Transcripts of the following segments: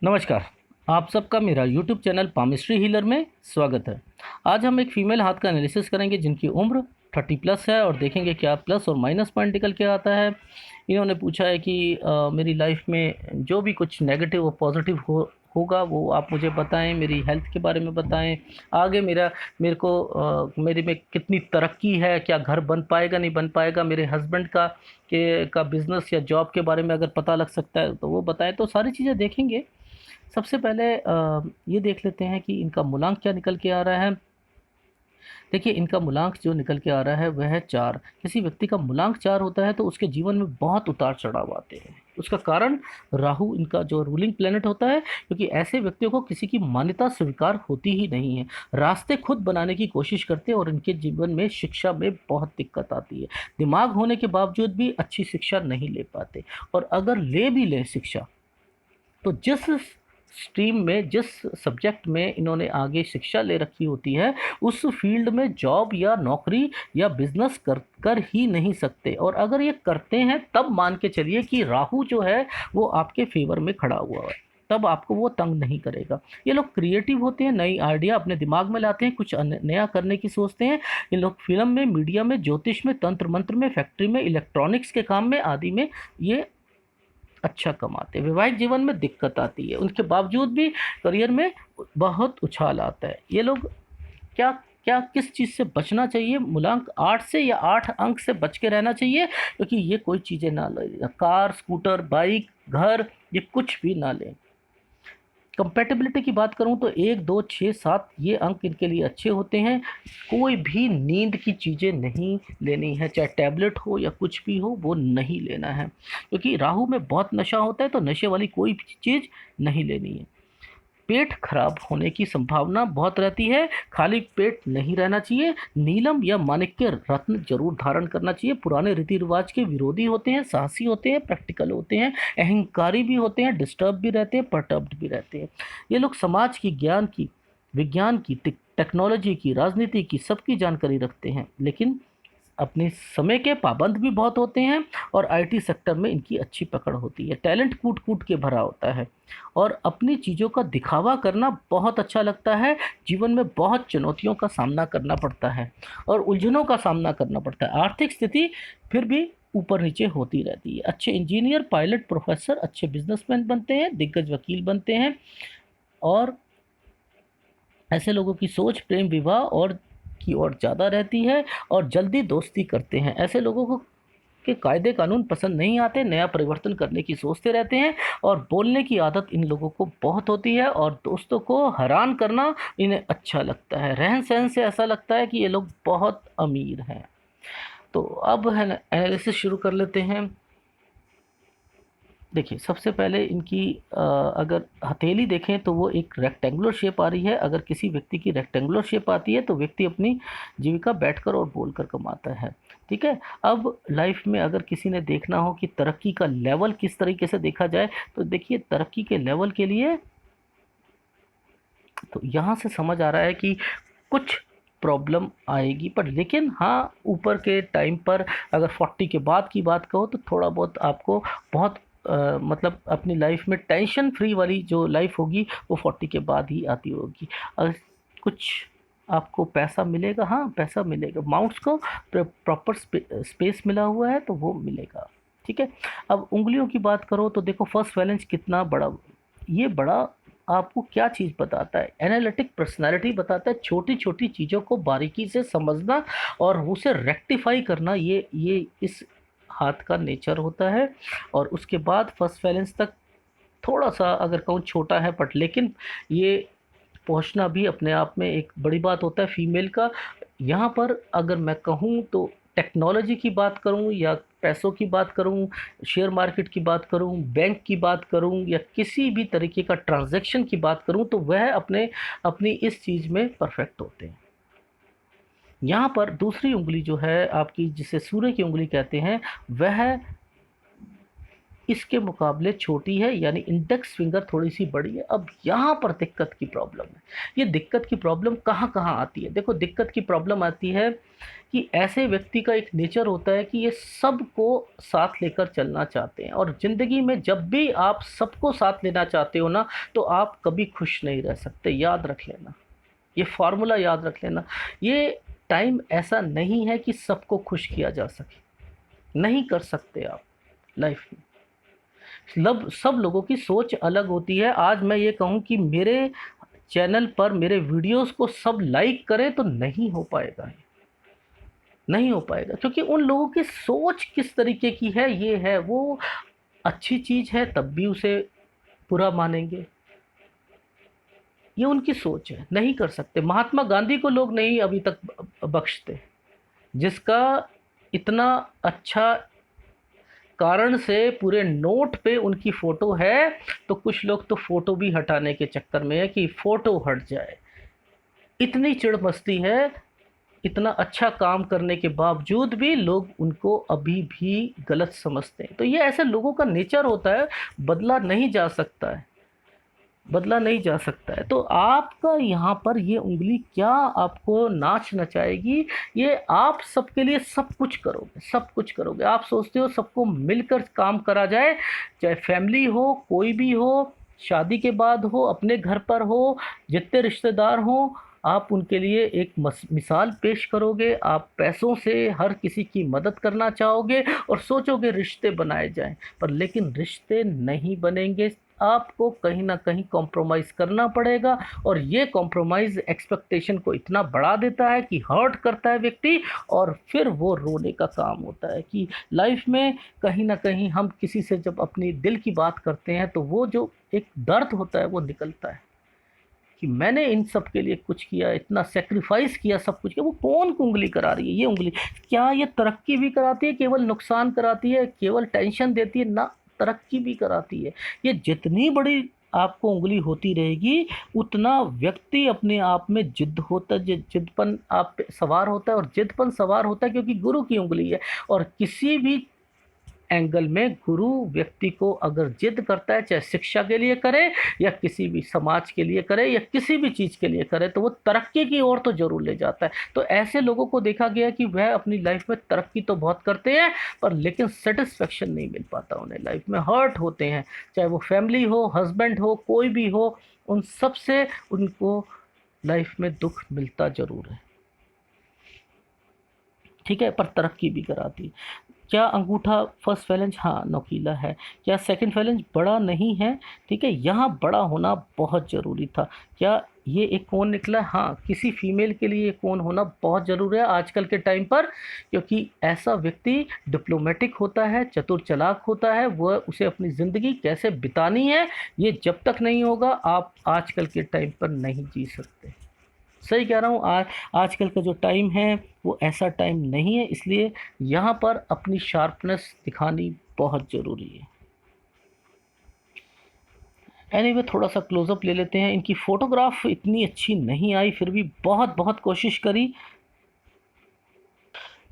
नमस्कार। आप सबका मेरा यूट्यूब चैनल पामिस्ट्री हीलर में स्वागत है। आज हम एक फ़ीमेल हाथ का एनालिसिस करेंगे जिनकी उम्र 30 प्लस है और देखेंगे क्या प्लस और माइनस पॉइंट निकल के आता है। इन्होंने पूछा है कि मेरी लाइफ में जो भी कुछ नेगेटिव और पॉजिटिव होगा वो आप मुझे बताएं, मेरी हेल्थ के बारे में बताएं, आगे मेरे को मेरे में कितनी तरक्की है, क्या घर बन पाएगा नहीं बन पाएगा, मेरे हस्बैंड का बिज़नेस या जॉब के बारे में अगर पता लग सकता है तो वो बताएं। तो सारी चीज़ें देखेंगे। सबसे पहले ये देख लेते हैं कि इनका मूलांक क्या निकल के आ रहा है। देखिए, इनका मूलांक जो निकल के आ रहा है वह है 4। किसी व्यक्ति का मूलांक 4 होता है तो उसके जीवन में बहुत उतार चढ़ाव आते हैं। उसका कारण राहु इनका जो रूलिंग प्लेनेट होता है, क्योंकि ऐसे व्यक्तियों को किसी की मान्यता स्वीकार होती ही नहीं है। रास्ते खुद बनाने की कोशिश करते हैं और इनके जीवन में शिक्षा में बहुत दिक्कत आती है। दिमाग होने के बावजूद भी अच्छी शिक्षा नहीं ले पाते, और अगर ले भी लें शिक्षा तो जिस स्ट्रीम में, जिस सब्जेक्ट में इन्होंने आगे शिक्षा ले रखी होती है, उस फील्ड में जॉब या नौकरी या बिजनेस कर ही नहीं सकते। और अगर ये करते हैं तब मान के चलिए कि राहु जो है वो आपके फेवर में खड़ा हुआ है, तब आपको वो तंग नहीं करेगा। ये लोग क्रिएटिव होते हैं, नई आइडिया अपने दिमाग में लाते हैं, कुछ नया करने की सोचते हैं। इन लोग फिल्म में, मीडिया में, ज्योतिष में, तंत्र मंत्र में, फैक्ट्री में, इलेक्ट्रॉनिक्स के काम में आदि में ये अच्छा कमाते हैं। वैवाहिक जीवन में दिक्कत आती है, उनके बावजूद भी करियर में बहुत उछाल आता है। ये लोग क्या क्या किस चीज़ से बचना चाहिए? मूलांक 8 से या 8 अंक से बच के रहना चाहिए, क्योंकि ये कोई चीज़ें ना लें, कार, स्कूटर, बाइक, घर, ये कुछ भी ना लें। कंपैटिबिलिटी की बात करूं तो 1, 2, 6, 7 ये अंक इनके लिए अच्छे होते हैं। कोई भी नींद की चीज़ें नहीं लेनी है, चाहे टैबलेट हो या कुछ भी हो, वो नहीं लेना है, क्योंकि राहु में बहुत नशा होता है, तो नशे वाली कोई भी चीज़ नहीं लेनी है। पेट खराब होने की संभावना बहुत रहती है, खाली पेट नहीं रहना चाहिए। नीलम या माणिक्य रत्न जरूर धारण करना चाहिए। पुराने रीति रिवाज के विरोधी होते हैं, साहसी होते हैं, प्रैक्टिकल होते हैं, अहंकारी भी होते हैं, डिस्टर्ब भी रहते हैं, परटर्ब्ड भी रहते हैं। ये लोग समाज की, ज्ञान की, विज्ञान की, टेक्नोलॉजी की, राजनीति की, सबकी जानकारी रखते हैं, लेकिन अपने समय के पाबंद भी बहुत होते हैं। और आईटी सेक्टर में इनकी अच्छी पकड़ होती है। टैलेंट कूट कूट के भरा होता है और अपनी चीज़ों का दिखावा करना बहुत अच्छा लगता है। जीवन में बहुत चुनौतियों का सामना करना पड़ता है और उलझनों का सामना करना पड़ता है। आर्थिक स्थिति फिर भी ऊपर नीचे होती रहती है। अच्छे इंजीनियर, पायलट, प्रोफेसर, अच्छे बिजनेसमैन बनते हैं, दिग्गज वकील बनते हैं। और ऐसे लोगों की सोच प्रेम विवाह और की ओर ज़्यादा रहती है और जल्दी दोस्ती करते हैं। ऐसे लोगों को के कायदे कानून पसंद नहीं आते, नया परिवर्तन करने की सोचते रहते हैं और बोलने की आदत इन लोगों को बहुत होती है और दोस्तों को हैरान करना इन्हें अच्छा लगता है। रहन सहन से ऐसा लगता है कि ये लोग बहुत अमीर हैं। तो अब है ना, एनालिसिस शुरू कर लेते हैं। देखिए, सबसे पहले इनकी अगर हथेली देखें तो वो एक रेक्टेंगुलर शेप आ रही है। अगर किसी व्यक्ति की रेक्टेंगुलर शेप आती है तो व्यक्ति अपनी जीविका बैठकर और बोलकर कमाता है। ठीक है। अब लाइफ में अगर किसी ने देखना हो कि तरक्की का लेवल किस तरीके से देखा जाए, तो देखिए, तरक्की के लेवल के लिए तो यहाँ से समझ आ रहा है कि कुछ प्रॉब्लम आएगी, पर लेकिन हाँ, ऊपर के टाइम पर अगर 40 के बाद की बात कहो तो थोड़ा बहुत आपको बहुत मतलब अपनी लाइफ में टेंशन फ्री वाली जो लाइफ होगी वो 40 के बाद ही आती होगी। अगर कुछ आपको पैसा मिलेगा, हाँ पैसा मिलेगा, माउंट्स को प्रॉपर स्पेस मिला हुआ है तो वो मिलेगा। ठीक है। अब उंगलियों की बात करो तो देखो, फर्स्ट बैलेंस कितना बड़ा, ये बड़ा आपको क्या चीज़ बताता है? एनालिटिक पर्सनालिटी बताता है। छोटी छोटी चीज़ों को बारीकी से समझना और उसे रेक्टिफाई करना, ये इस हाथ का नेचर होता है। और उसके बाद फर्स्ट बैलेंस तक थोड़ा सा अगर कहूँ छोटा है, बट लेकिन ये पहुंचना भी अपने आप में एक बड़ी बात होता है फीमेल का। यहाँ पर अगर मैं कहूँ तो टेक्नोलॉजी की बात करूँ या पैसों की बात करूँ, शेयर मार्केट की बात करूँ, बैंक की बात करूँ या किसी भी तरीके का ट्रांजैक्शन की बात करूँ, तो वह अपनी इस चीज़ में परफेक्ट होते हैं। यहाँ पर दूसरी उंगली जो है आपकी, जिसे सूर्य की उंगली कहते हैं, वह इसके मुकाबले छोटी है, यानी इंडेक्स फिंगर थोड़ी सी बड़ी है। अब यहाँ पर दिक्कत की प्रॉब्लम है। ये दिक्कत की प्रॉब्लम कहाँ कहाँ आती है? देखो, दिक्कत की प्रॉब्लम आती है कि ऐसे व्यक्ति का एक नेचर होता है कि ये सबको साथ लेकर चलना चाहते हैं, और ज़िंदगी में जब भी आप सबको साथ लेना चाहते हो ना, तो आप कभी खुश नहीं रह सकते। याद रख लेना, ये फार्मूला याद रख लेना। ये टाइम ऐसा नहीं है कि सबको खुश किया जा सके, नहीं कर सकते आप लाइफ में। सब लोगों की सोच अलग होती है। आज मैं ये कहूँ कि मेरे चैनल पर मेरे वीडियोस को सब लाइक करें, तो नहीं हो पाएगा, नहीं हो पाएगा, क्योंकि उन लोगों की सोच किस तरीके की है, ये है। वो अच्छी चीज़ है तब भी उसे बुरा मानेंगे, ये उनकी सोच है। नहीं कर सकते। महात्मा गांधी को लोग नहीं अभी तक बख्शते, जिसका इतना अच्छा कारण से पूरे नोट पे उनकी फ़ोटो है, तो कुछ लोग तो फ़ोटो भी हटाने के चक्कर में है कि फ़ोटो हट जाए। इतनी चिढ़ मचती है। इतना अच्छा काम करने के बावजूद भी लोग उनको अभी भी गलत समझते हैं। तो ये ऐसे लोगों का नेचर होता है, बदला नहीं जा सकता है, बदला नहीं जा सकता है। तो आपका यहाँ पर ये उँगली क्या आपको नाच नचाएगी? ये आप सबके लिए सब कुछ करोगे, सब कुछ करोगे। आप सोचते हो सबको मिलकर काम करा जाए, चाहे फैमिली हो, कोई भी हो, शादी के बाद हो, अपने घर पर हो, जितने रिश्तेदार हों, आप उनके लिए एक मिसाल पेश करोगे। आप पैसों से हर किसी की मदद करना चाहोगे और सोचोगे रिश्ते बनाए जाएं, पर लेकिन रिश्ते नहीं बनेंगे। आपको कहीं ना कहीं कॉम्प्रोमाइज़ करना पड़ेगा, और ये कॉम्प्रोमाइज़ एक्सपेक्टेशन को इतना बढ़ा देता है कि हर्ट करता है व्यक्ति, और फिर वो रोने का काम होता है कि लाइफ में कहीं ना कहीं हम किसी से जब अपनी दिल की बात करते हैं, तो वो जो एक दर्द होता है वो निकलता है कि मैंने इन सब के लिए कुछ किया, इतना सेक्रीफाइस किया, सब कुछ किया। वो कौन उंगली करा रही है? ये उंगली क्या ये तरक्की भी कराती है? केवल नुकसान कराती है? केवल टेंशन देती है? ना, तरक्की भी कराती है। ये जितनी बड़ी आपको उंगली होती रहेगी, उतना व्यक्ति अपने आप में जिद होता, जिदपन आप पे सवार होता है, और जिदपन सवार होता है क्योंकि गुरु की उंगली है। और किसी भी एंगल में गुरु व्यक्ति को अगर जिद करता है, चाहे शिक्षा के लिए करे या किसी भी समाज के लिए करे या किसी भी चीज़ के लिए करे, तो वो तरक्की की ओर तो ज़रूर ले जाता है। तो ऐसे लोगों को देखा गया कि वह अपनी लाइफ में तरक्की तो बहुत करते हैं, पर लेकिन सेटिस्फेक्शन नहीं मिल पाता उन्हें, लाइफ में हर्ट होते हैं। चाहे वो फैमिली हो, हस्बैंड हो, कोई भी हो, उन सब से उनको लाइफ में दुख मिलता ज़रूर है, ठीक है, पर तरक्की भी कराती। क्या अंगूठा फर्स्ट फैलेंज? हाँ, नोकीला है। क्या सेकंड फैलेंज बड़ा नहीं है? ठीक है, यहाँ बड़ा होना बहुत ज़रूरी था। क्या ये एक कोन निकला? हाँ, किसी फीमेल के लिए कोन होना बहुत ज़रूरी है आजकल के टाइम पर, क्योंकि ऐसा व्यक्ति डिप्लोमेटिक होता है, चतुर चालाक होता है। वह उसे अपनी ज़िंदगी कैसे बितानी है, ये जब तक नहीं होगा, आप आजकल के टाइम पर नहीं जी सकते। सही कह रहा हूँ। आजकल का जो टाइम है वो ऐसा टाइम नहीं है, इसलिए यहाँ पर अपनी शार्पनेस दिखानी बहुत ज़रूरी है। एनीवे, थोड़ा सा क्लोज़अप ले लेते हैं। इनकी फ़ोटोग्राफ इतनी अच्छी नहीं आई, फिर भी बहुत बहुत कोशिश करी।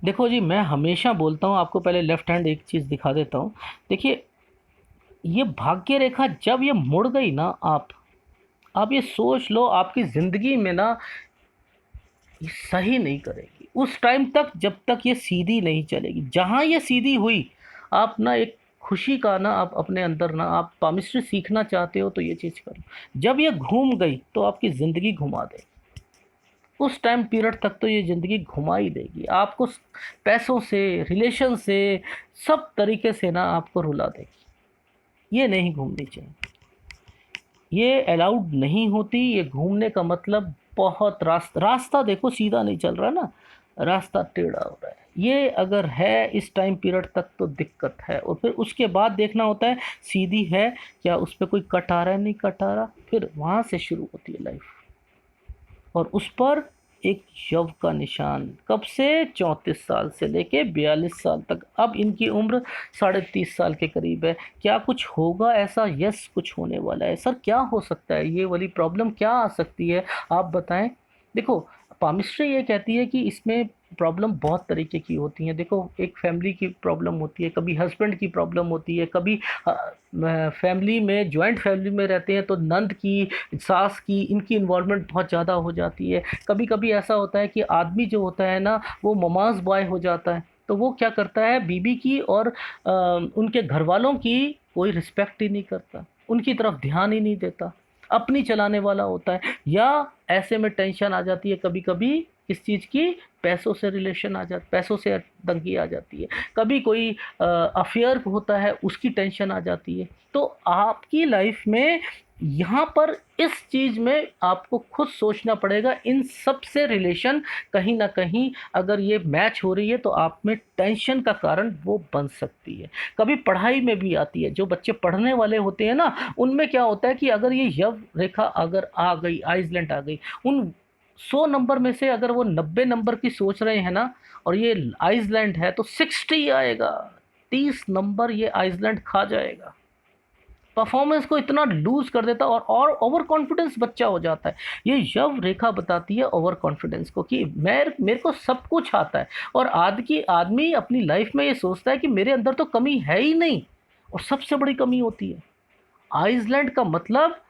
देखो जी, मैं हमेशा बोलता हूँ आपको, पहले लेफ़्ट हैंड एक चीज़ दिखा देता हूँ। देखिए, ये भाग्य रेखा जब ये मुड़ गई ना, आप ये सोच लो आपकी ज़िंदगी में ना ये सही नहीं करेगी उस टाइम तक, जब तक ये सीधी नहीं चलेगी। जहाँ ये सीधी हुई, आप ना एक खुशी का ना, आप अपने अंदर ना, आप पामिस्ट्री सीखना चाहते हो तो ये चीज़ करो। जब ये घूम गई तो आपकी ज़िंदगी घुमा देगी। उस टाइम पीरियड तक तो ये ज़िंदगी घुमा ही देगी आपको, पैसों से, रिलेशन से, सब तरीके से ना आपको रुला देगी। ये नहीं घूमनी चाहिए, ये अलाउड नहीं होती। ये घूमने का मतलब बहुत रास्ता देखो सीधा नहीं चल रहा ना, रास्ता टेढ़ा हो रहा है। ये अगर है इस टाइम पीरियड तक तो दिक्कत है, और फिर उसके बाद देखना होता है सीधी है क्या, उस पर कोई कट आ रहा है, नहीं कट आ रहा, फिर वहाँ से शुरू होती है लाइफ। और उस पर एक यव का निशान, कब से? 34 साल से लेके 42 साल तक। अब इनकी उम्र 30.5 साल के करीब है। क्या कुछ होगा ऐसा? यस, कुछ होने वाला है। सर क्या हो सकता है? ये वाली प्रॉब्लम क्या आ सकती है, आप बताएं। देखो, पामिस्ट्री ये कहती है कि इसमें प्रॉब्लम बहुत तरीके की होती हैं। देखो, एक फैमिली की प्रॉब्लम होती है, कभी हस्बैंड की प्रॉब्लम होती है, कभी फैमिली में, जॉइंट फैमिली में रहते हैं तो नंद की, सास की, इनकी इन्वॉल्वमेंट बहुत ज़्यादा हो जाती है। कभी कभी ऐसा होता है कि आदमी जो होता है ना, वो ममाज बॉय हो जाता है, तो वो क्या करता है, बीबी की और उनके घर वालों की कोई रिस्पेक्ट ही नहीं करता, उनकी तरफ ध्यान ही नहीं देता, अपनी चलाने वाला होता है। या ऐसे में टेंशन आ जाती है कभी कभी किस चीज़ की, पैसों से रिलेशन आ जाती, पैसों से तंगी आ जाती है, कभी कोई अफेयर होता है उसकी टेंशन आ जाती है। तो आपकी लाइफ में यहाँ पर इस चीज़ में आपको खुद सोचना पड़ेगा, इन सब से रिलेशन कहीं ना कहीं अगर ये मैच हो रही है तो आप में टेंशन का कारण वो बन सकती है। कभी पढ़ाई में भी आती है, जो बच्चे पढ़ने वाले होते हैं ना, उनमें क्या होता है कि अगर ये यव रेखा अगर आ गई, आइसलैंड आ गई, उन 100 नंबर में से अगर वो 90 नंबर की सोच रहे हैं ना, और ये आइसलैंड है तो 60 आएगा, 30 नंबर ये आइसलैंड खा जाएगा, परफॉर्मेंस को इतना लूज कर देता, और ओवर कॉन्फिडेंस बच्चा हो जाता है। ये यव रेखा बताती है ओवर कॉन्फिडेंस को, कि मेरे को सब कुछ आता है, और आदमी अपनी लाइफ में ये सोचता है कि मेरे अंदर तो कमी है ही नहीं, और सबसे बड़ी कमी होती है। आइसलैंड का मतलब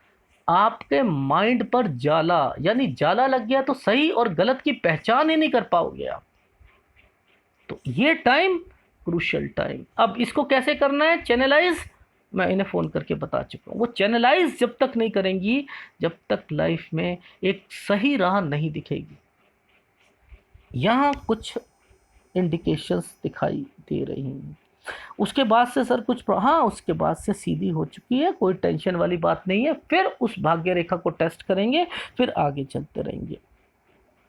आपके माइंड पर जाला, यानी जाला लग गया तो सही और गलत की पहचान ही नहीं कर पाओगे आप। तो ये टाइम क्रूशियल टाइम। अब इसको कैसे करना है चैनलाइज, मैं इन्हें फ़ोन करके बता चुका हूँ। वो चैनलाइज जब तक नहीं करेंगी, जब तक लाइफ में एक सही राह नहीं दिखेगी। यहाँ कुछ इंडिकेशंस दिखाई दे रही हैं। उसके बाद से सर कुछ हाँ, उसके बाद से सीधी हो चुकी है, कोई टेंशन वाली बात नहीं है। फिर उस भाग्य रेखा को टेस्ट करेंगे, फिर आगे चलते रहेंगे।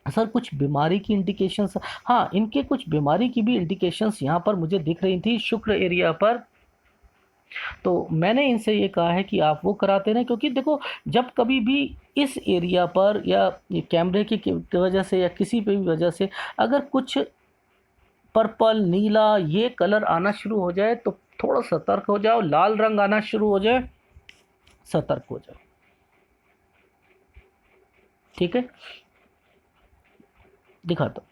सर कुछ बीमारी की इंडिकेशंस, हाँ, इनके कुछ बीमारी की भी इंडिकेशंस यहाँ पर मुझे दिख रही थी शुक्र एरिया पर। तो मैंने इनसे ये कहा है कि आप वो कराते रहें, क्योंकि देखो, जब कभी भी इस एरिया पर या ये कैमरे की वजह से या किसी भी वजह से अगर कुछ पर्पल, नीला ये कलर आना शुरू हो जाए तो थोड़ा सतर्क हो जाओ। लाल रंग आना शुरू हो जाए, सतर्क हो जाओ, ठीक है। दिखा दो।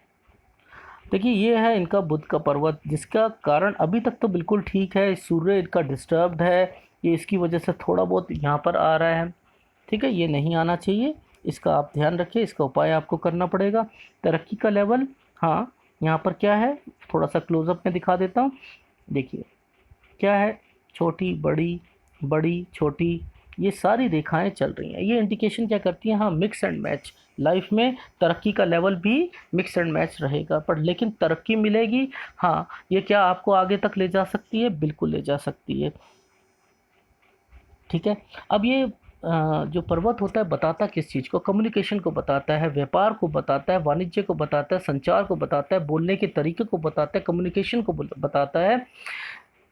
देखिए, ये है इनका बुध का पर्वत, जिसका कारण अभी तक तो बिल्कुल ठीक है। सूर्य इनका डिस्टर्ब्ड है, ये इसकी वजह से थोड़ा बहुत यहाँ पर आ रहा है, ठीक है। ये नहीं आना चाहिए, इसका आप ध्यान रखिए, इसका उपाय आपको करना पड़ेगा। तरक्की का लेवल, हाँ, यहाँ पर क्या है, थोड़ा सा क्लोजअप में दिखा देता हूँ। देखिए क्या है, छोटी बड़ी, बड़ी छोटी, ये सारी रेखाएं चल रही हैं। ये इंडिकेशन क्या करती हैं, हाँ, मिक्स एंड मैच। लाइफ में तरक्की का लेवल भी मिक्स एंड मैच रहेगा, पर लेकिन तरक्की मिलेगी। हाँ, ये क्या आपको आगे तक ले जा सकती है, बिल्कुल ले जा सकती है, ठीक है। अब ये जो पर्वत होता है बताता किस चीज़ को, कम्युनिकेशन को बताता है, व्यापार को बताता है, वाणिज्य को बताता है, संचार को बताता है, बोलने के तरीके को बताता है, कम्युनिकेशन को बताता है।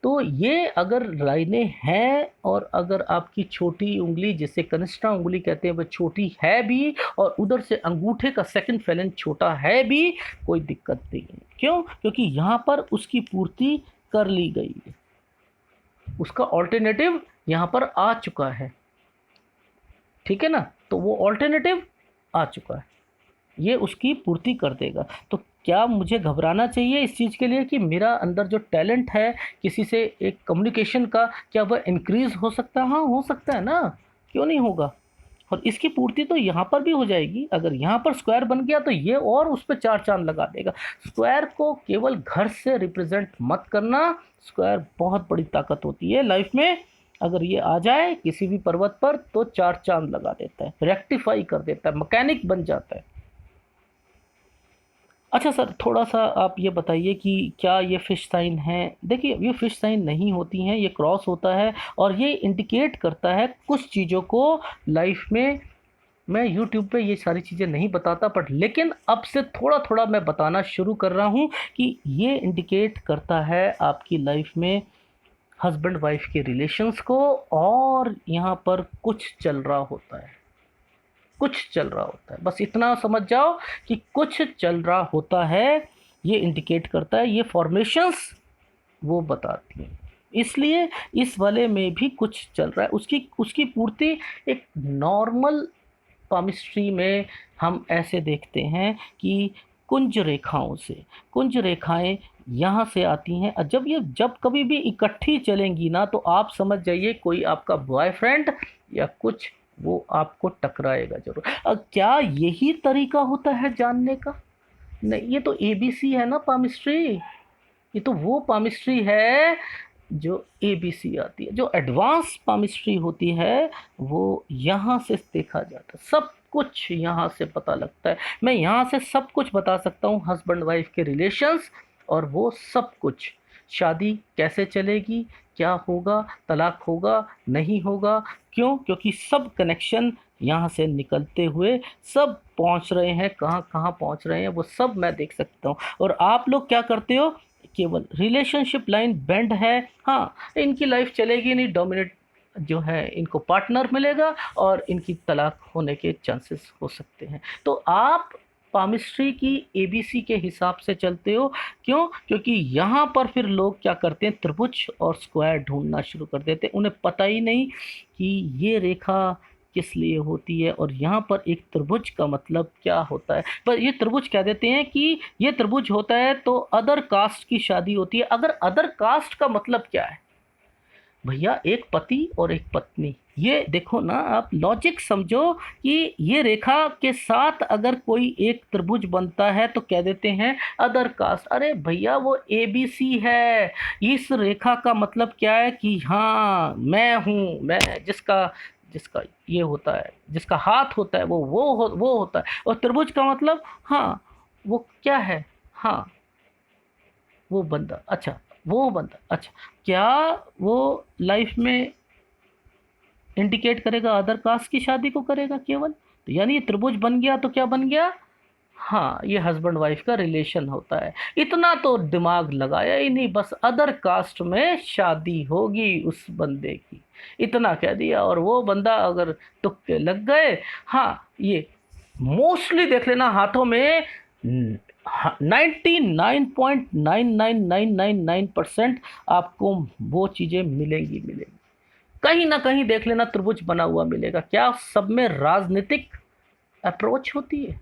तो ये अगर लाइनें हैं, और अगर आपकी छोटी उंगली, जिसे कनिष्ठा उंगली कहते हैं, वह छोटी है भी, और उधर से अंगूठे का सेकंड फैलेंज छोटा है भी, कोई दिक्कत नहीं है। क्यों? क्योंकि यहाँ पर उसकी पूर्ति कर ली गई है, उसका ऑल्टरनेटिव यहाँ पर आ चुका है, ठीक है ना। तो वो ऑल्टरनेटिव आ चुका है, ये उसकी पूर्ति कर देगा। तो क्या मुझे घबराना चाहिए इस चीज़ के लिए कि मेरा अंदर जो टैलेंट है किसी से एक कम्युनिकेशन का, क्या वह इंक्रीज़ हो सकता है? हाँ, हो सकता है ना, क्यों नहीं होगा। और इसकी पूर्ति तो यहाँ पर भी हो जाएगी। अगर यहाँ पर स्क्वायर बन गया तो ये और उस पर चार चांद लगा देगा। स्क्वायर को केवल घर से रिप्रेजेंट मत करना, स्क्वायर बहुत बड़ी ताकत होती है लाइफ में। अगर ये आ जाए किसी भी पर्वत पर तो चार चांद लगा देता है, रेक्टिफाई कर देता है, मैकेनिक बन जाता है। अच्छा सर, थोड़ा सा आप ये बताइए कि क्या ये फ़िश साइन है? देखिए, ये फ़िश साइन नहीं होती हैं, ये क्रॉस होता है, और ये इंडिकेट करता है कुछ चीज़ों को लाइफ में। मैं यूट्यूब पे ये सारी चीज़ें नहीं बताता, बट लेकिन अब से थोड़ा थोड़ा मैं बताना शुरू कर रहा हूँ कि ये इंडिकेट करता है आपकी लाइफ में हस्बैंड वाइफ के रिलेशंस को, और यहाँ पर कुछ चल रहा होता है, कुछ चल रहा होता है, बस इतना समझ जाओ कि कुछ चल रहा होता है। ये इंडिकेट करता है, ये फॉर्मेशंस वो बताती हैं। इसलिए इस वाले में भी कुछ चल रहा है, उसकी उसकी पूर्ति एक नॉर्मल पामिस्ट्री में हम ऐसे देखते हैं कि कुंज रेखाओं से। कुंज रेखाएं यहाँ से आती हैं, और जब कभी भी इकट्ठी चलेंगी ना, तो आप समझ जाइए कोई आपका बॉयफ्रेंड या कुछ वो आपको टकराएगा जरूर। अब क्या यही तरीका होता है जानने का? नहीं, ये तो एबीसी है ना पामिस्ट्री, ये तो वो पामिस्ट्री है जो एबीसी आती है। जो एडवांस पामिस्ट्री होती है वो यहाँ से देखा जाता है, सब कुछ यहाँ से पता लगता है। मैं यहाँ से सब कुछ बता सकता हूँ, हस्बैंड वाइफ के रिलेशंस, और वो सब कुछ, शादी कैसे चलेगी, क्या होगा, तलाक होगा नहीं होगा, क्यों? क्योंकि सब कनेक्शन यहाँ से निकलते हुए सब पहुँच रहे हैं, कहाँ कहाँ पहुँच रहे हैं वो सब मैं देख सकता हूँ। और आप लोग क्या करते हो? केवल रिलेशनशिप लाइन बेंड है, हाँ इनकी लाइफ चलेगी नहीं, डोमिनेट जो है इनको पार्टनर मिलेगा और इनकी तलाक होने के चांसेस हो सकते हैं। तो आप पामिस्ट्री की एबीसी के हिसाब से चलते हो, क्यों? क्योंकि यहाँ पर फिर लोग क्या करते हैं, त्रिभुज और स्क्वायर ढूंढना शुरू कर देते हैं। उन्हें पता ही नहीं कि ये रेखा किस लिए होती है और यहाँ पर एक त्रिभुज का मतलब क्या होता है। पर ये त्रिभुज कह देते हैं कि ये त्रिभुज होता है तो अदर कास्ट की शादी होती है। अगर अदर कास्ट का मतलब क्या है भैया? एक पति और एक पत्नी। ये देखो ना, आप लॉजिक समझो कि ये रेखा के साथ अगर कोई एक त्रिभुज बनता है तो कह देते हैं अदर कास्ट। अरे भैया वो एबीसी है। इस रेखा का मतलब क्या है कि हाँ मैं हूँ, मैं जिसका जिसका ये होता है, जिसका हाथ होता है वो होता है। और त्रिभुज का मतलब हाँ वो क्या है, हाँ वो बंदा, अच्छा वो बंदा, अच्छा क्या वो लाइफ में इंडिकेट करेगा अदर कास्ट की शादी को करेगा केवल? तो यानी ये त्रिभुज बन गया तो क्या बन गया? हाँ ये हस्बैंड वाइफ का रिलेशन होता है। इतना तो दिमाग लगाया ही नहीं, बस अदर कास्ट में शादी होगी उस बंदे की, इतना कह दिया। और वो बंदा अगर तुक्के लग गए, हाँ ये मोस्टली देख लेना हाथों में 99.99999% आपको वो चीज़ें मिलेंगी। कहीं ना कहीं देख लेना त्रिभुज बना हुआ मिलेगा। क्या सब में राजनीतिक अप्रोच होती है?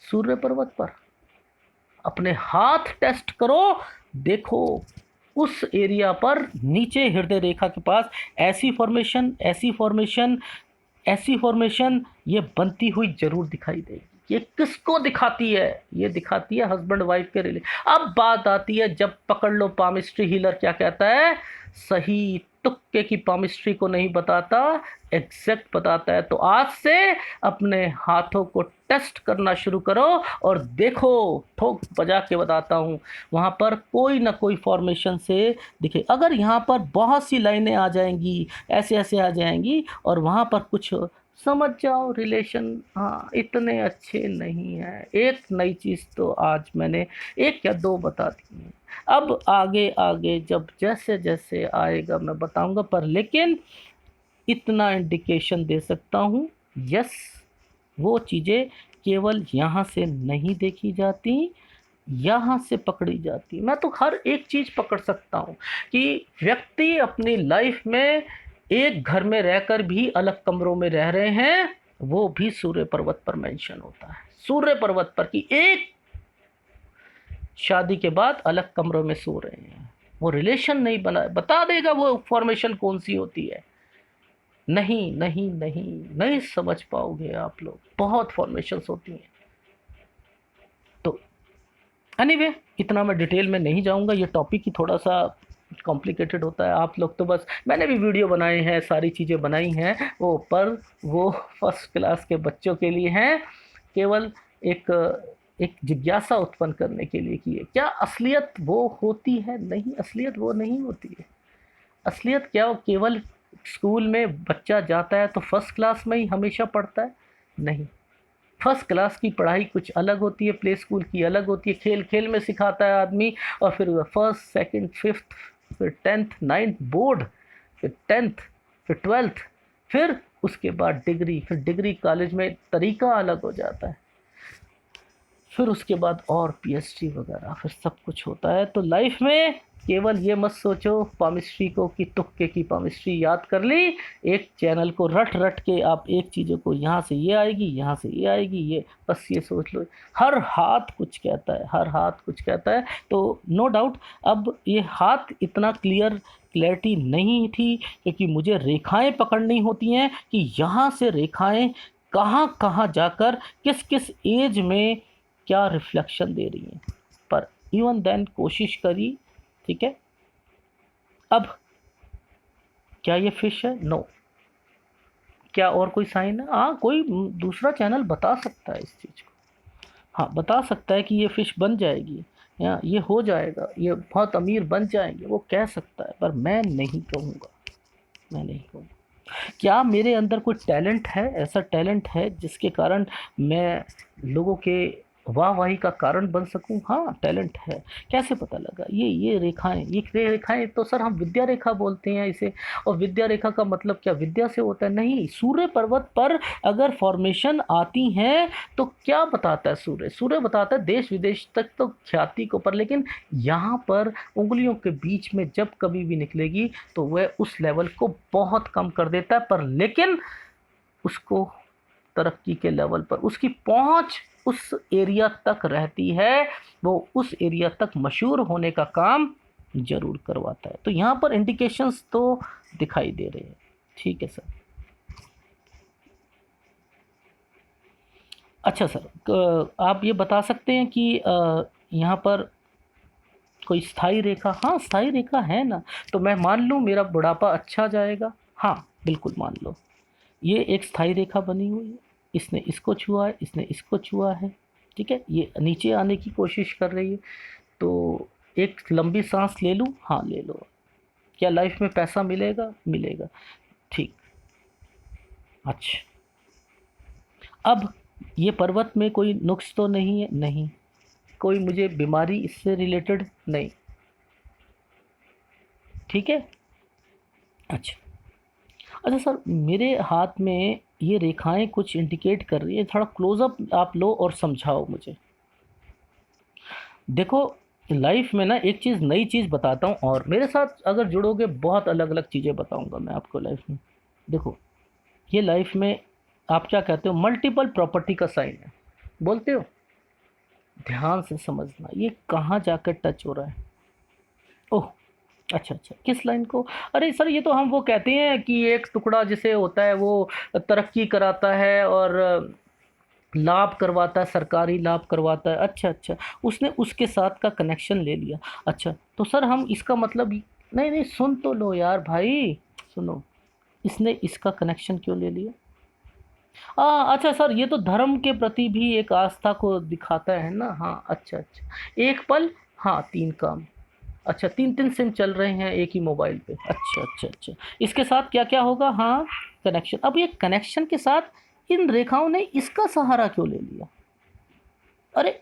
सूर्य पर्वत पर अपने हाथ टेस्ट करो, देखो उस एरिया पर नीचे हृदय रेखा के पास ऐसी फॉर्मेशन ये बनती हुई जरूर दिखाई देगी। ये किसको दिखाती है? ये दिखाती है हस्बैंड वाइफ के रिलेशन। अब बात आती है, जब पकड़ लो पामिस्ट्री हीलर क्या कहता है, सही तुक्के की पामिस्ट्री को नहीं बताता, एग्जैक्ट बताता है। तो आज से अपने हाथों को टेस्ट करना शुरू करो और देखो, ठोक बजा के बताता हूँ, वहाँ पर कोई ना कोई फॉर्मेशन से दिखे। अगर यहाँ पर बहुत सी लाइनें आ जाएंगी, ऐसे ऐसे आ जाएंगी, और वहाँ पर कुछ समझ जाओ रिलेशन हाँ इतने अच्छे नहीं हैं। एक नई चीज़ तो आज मैंने एक या दो बता दी हैं। अब आगे आगे जब जैसे जैसे आएगा मैं बताऊंगा, पर लेकिन इतना इंडिकेशन दे सकता हूँ, यस वो चीज़ें केवल यहाँ से नहीं देखी जाती, यहाँ से पकड़ी जाती। मैं तो हर एक चीज़ पकड़ सकता हूँ कि व्यक्ति अपनी लाइफ में एक घर में रहकर भी अलग कमरों में रह रहे हैं, वो भी सूर्य पर्वत पर मेंशन होता है। सूर्य पर्वत पर कि एक शादी के बाद अलग कमरों में सो रहे हैं, वो रिलेशन नहीं बना, बता देगा वो फॉर्मेशन कौन सी होती है। नहीं नहीं नहीं नहीं समझ पाओगे आप लोग, बहुत फॉर्मेशंस होती हैं। तो एनीवे इतना मैं डिटेल में नहीं जाऊंगा, ये टॉपिक ही थोड़ा सा कॉम्प्लिकेटेड होता है। आप लोग तो बस, मैंने भी वीडियो बनाए हैं, सारी चीज़ें बनाई हैं वो, पर वो फर्स्ट क्लास के बच्चों के लिए हैं, केवल एक एक जिज्ञासा उत्पन्न करने के लिए कि क्या असलियत वो होती है? नहीं, असलियत वो नहीं होती है। असलियत क्या, वो केवल स्कूल में बच्चा जाता है तो फर्स्ट क्लास में ही हमेशा पढ़ता है? नहीं, फर्स्ट क्लास की पढ़ाई कुछ अलग होती है, प्ले स्कूल की अलग होती है, खेल खेल में सिखाता है आदमी, और फिर फर्स्ट सेकंड फिफ्थ, फिर 10th 9th बोर्ड, फिर 10th, फिर 12th, फिर उसके बाद डिग्री, फिर डिग्री कॉलेज में तरीका अलग हो जाता है, फिर उसके बाद और पीएचडी वगैरह, फिर सब कुछ होता है। तो लाइफ में केवल ये मत सोचो पामिस्ट्री को कि तुक्के की पामिस्ट्री याद कर ली, एक चैनल को रट रट के आप एक चीज़ों को यहाँ से ये आएगी, यहाँ से ये आएगी, ये बस ये सोच लो। हर हाथ कुछ कहता है, हर हाथ कुछ कहता है। तो नो डाउट अब ये हाथ इतना क्लैरिटी नहीं थी, क्योंकि मुझे रेखाएं पकड़नी होती हैं कि यहाँ से रेखाएं कहाँ कहाँ जाकर किस किस एज में क्या रिफ्लेक्शन दे रही हैं। पर इवन देन कोशिश करी, ठीक है। अब क्या ये फिश है? नो। क्या और कोई साइन है? हाँ, कोई दूसरा चैनल बता सकता है इस चीज़ को, हाँ बता सकता है कि ये फिश बन जाएगी या ये हो जाएगा, ये बहुत अमीर बन जाएंगे, वो कह सकता है, पर मैं नहीं कहूँगा, मैं नहीं कहूँगा। क्या मेरे अंदर कोई टैलेंट है, ऐसा टैलेंट है जिसके कारण मैं लोगों के वाहवाही का कारण बन सकूं? हाँ, टैलेंट है। कैसे पता लगा? ये रेखाएं, ये रेखाएं तो सर हम विद्या रेखा बोलते हैं इसे। और विद्या रेखा का मतलब क्या विद्या से होता है? नहीं। सूर्य पर्वत पर अगर फॉर्मेशन आती हैं तो क्या बताता है सूर्य? सूर्य बताता है देश विदेश तक तो ख्याति को, पर लेकिन यहाँ पर उंगलियों के बीच में जब कभी भी निकलेगी तो वह उस लेवल को बहुत कम कर देता है, पर लेकिन उसको तरक्की के लेवल पर उसकी पहुंच उस एरिया तक रहती है, वो उस एरिया तक मशहूर होने का काम जरूर करवाता है। तो यहाँ पर इंडिकेशंस तो दिखाई दे रहे हैं। ठीक है सर। अच्छा सर, आप ये बता सकते हैं कि यहाँ पर कोई स्थाई रेखा? हाँ, स्थाई रेखा है ना। तो मैं मान लूँ मेरा बुढ़ापा अच्छा जाएगा? हाँ बिल्कुल मान लो। ये एक स्थाई रेखा बनी हुई है, इसने इसको छुआ है, इसने इसको छुआ है, ठीक है। ये नीचे आने की कोशिश कर रही है। तो एक लंबी सांस ले लूँ? हाँ ले लो। क्या लाइफ में पैसा मिलेगा? मिलेगा। ठीक। अच्छा, अब ये पर्वत में कोई नुक्स तो नहीं है? नहीं। कोई मुझे बीमारी इससे रिलेटेड? नहीं। ठीक है। अच्छा। अच्छा सर, मेरे हाथ में ये रेखाएं कुछ इंडिकेट कर रही है, थोड़ा क्लोजअप आप लो और समझाओ मुझे। देखो, लाइफ में ना एक चीज़, नई चीज़ बताता हूँ, और मेरे साथ अगर जुड़ोगे बहुत अलग अलग चीज़ें बताऊँगा मैं आपको लाइफ में। देखो, ये लाइफ में आप क्या कहते हो, मल्टीपल प्रॉपर्टी का साइन है, बोलते हो। ध्यान से समझना ये कहाँ जाकर टच हो रहा है। ओह, अच्छा अच्छा, किस लाइन को? अरे सर, ये तो हम वो कहते हैं कि एक टुकड़ा जिसे होता है वो तरक्की कराता है और लाभ करवाता है, सरकारी लाभ करवाता है। अच्छा अच्छा, उसने उसके साथ का कनेक्शन ले लिया। अच्छा, तो सर हम इसका मतलब नहीं नहीं, सुन तो लो यार भाई, सुनो। इसने इसका कनेक्शन क्यों ले लिया? अच्छा सर, ये तो धर्म के प्रति भी एक आस्था को दिखाता है ना। हाँ अच्छा अच्छा, एक पल, हाँ तीन काम। अच्छा, तीन तीन सिम चल रहे हैं एक ही मोबाइल पे। अच्छा अच्छा अच्छा, इसके साथ क्या क्या होगा? हाँ, कनेक्शन। अब ये कनेक्शन के साथ इन रेखाओं ने इसका सहारा क्यों ले लिया? अरे,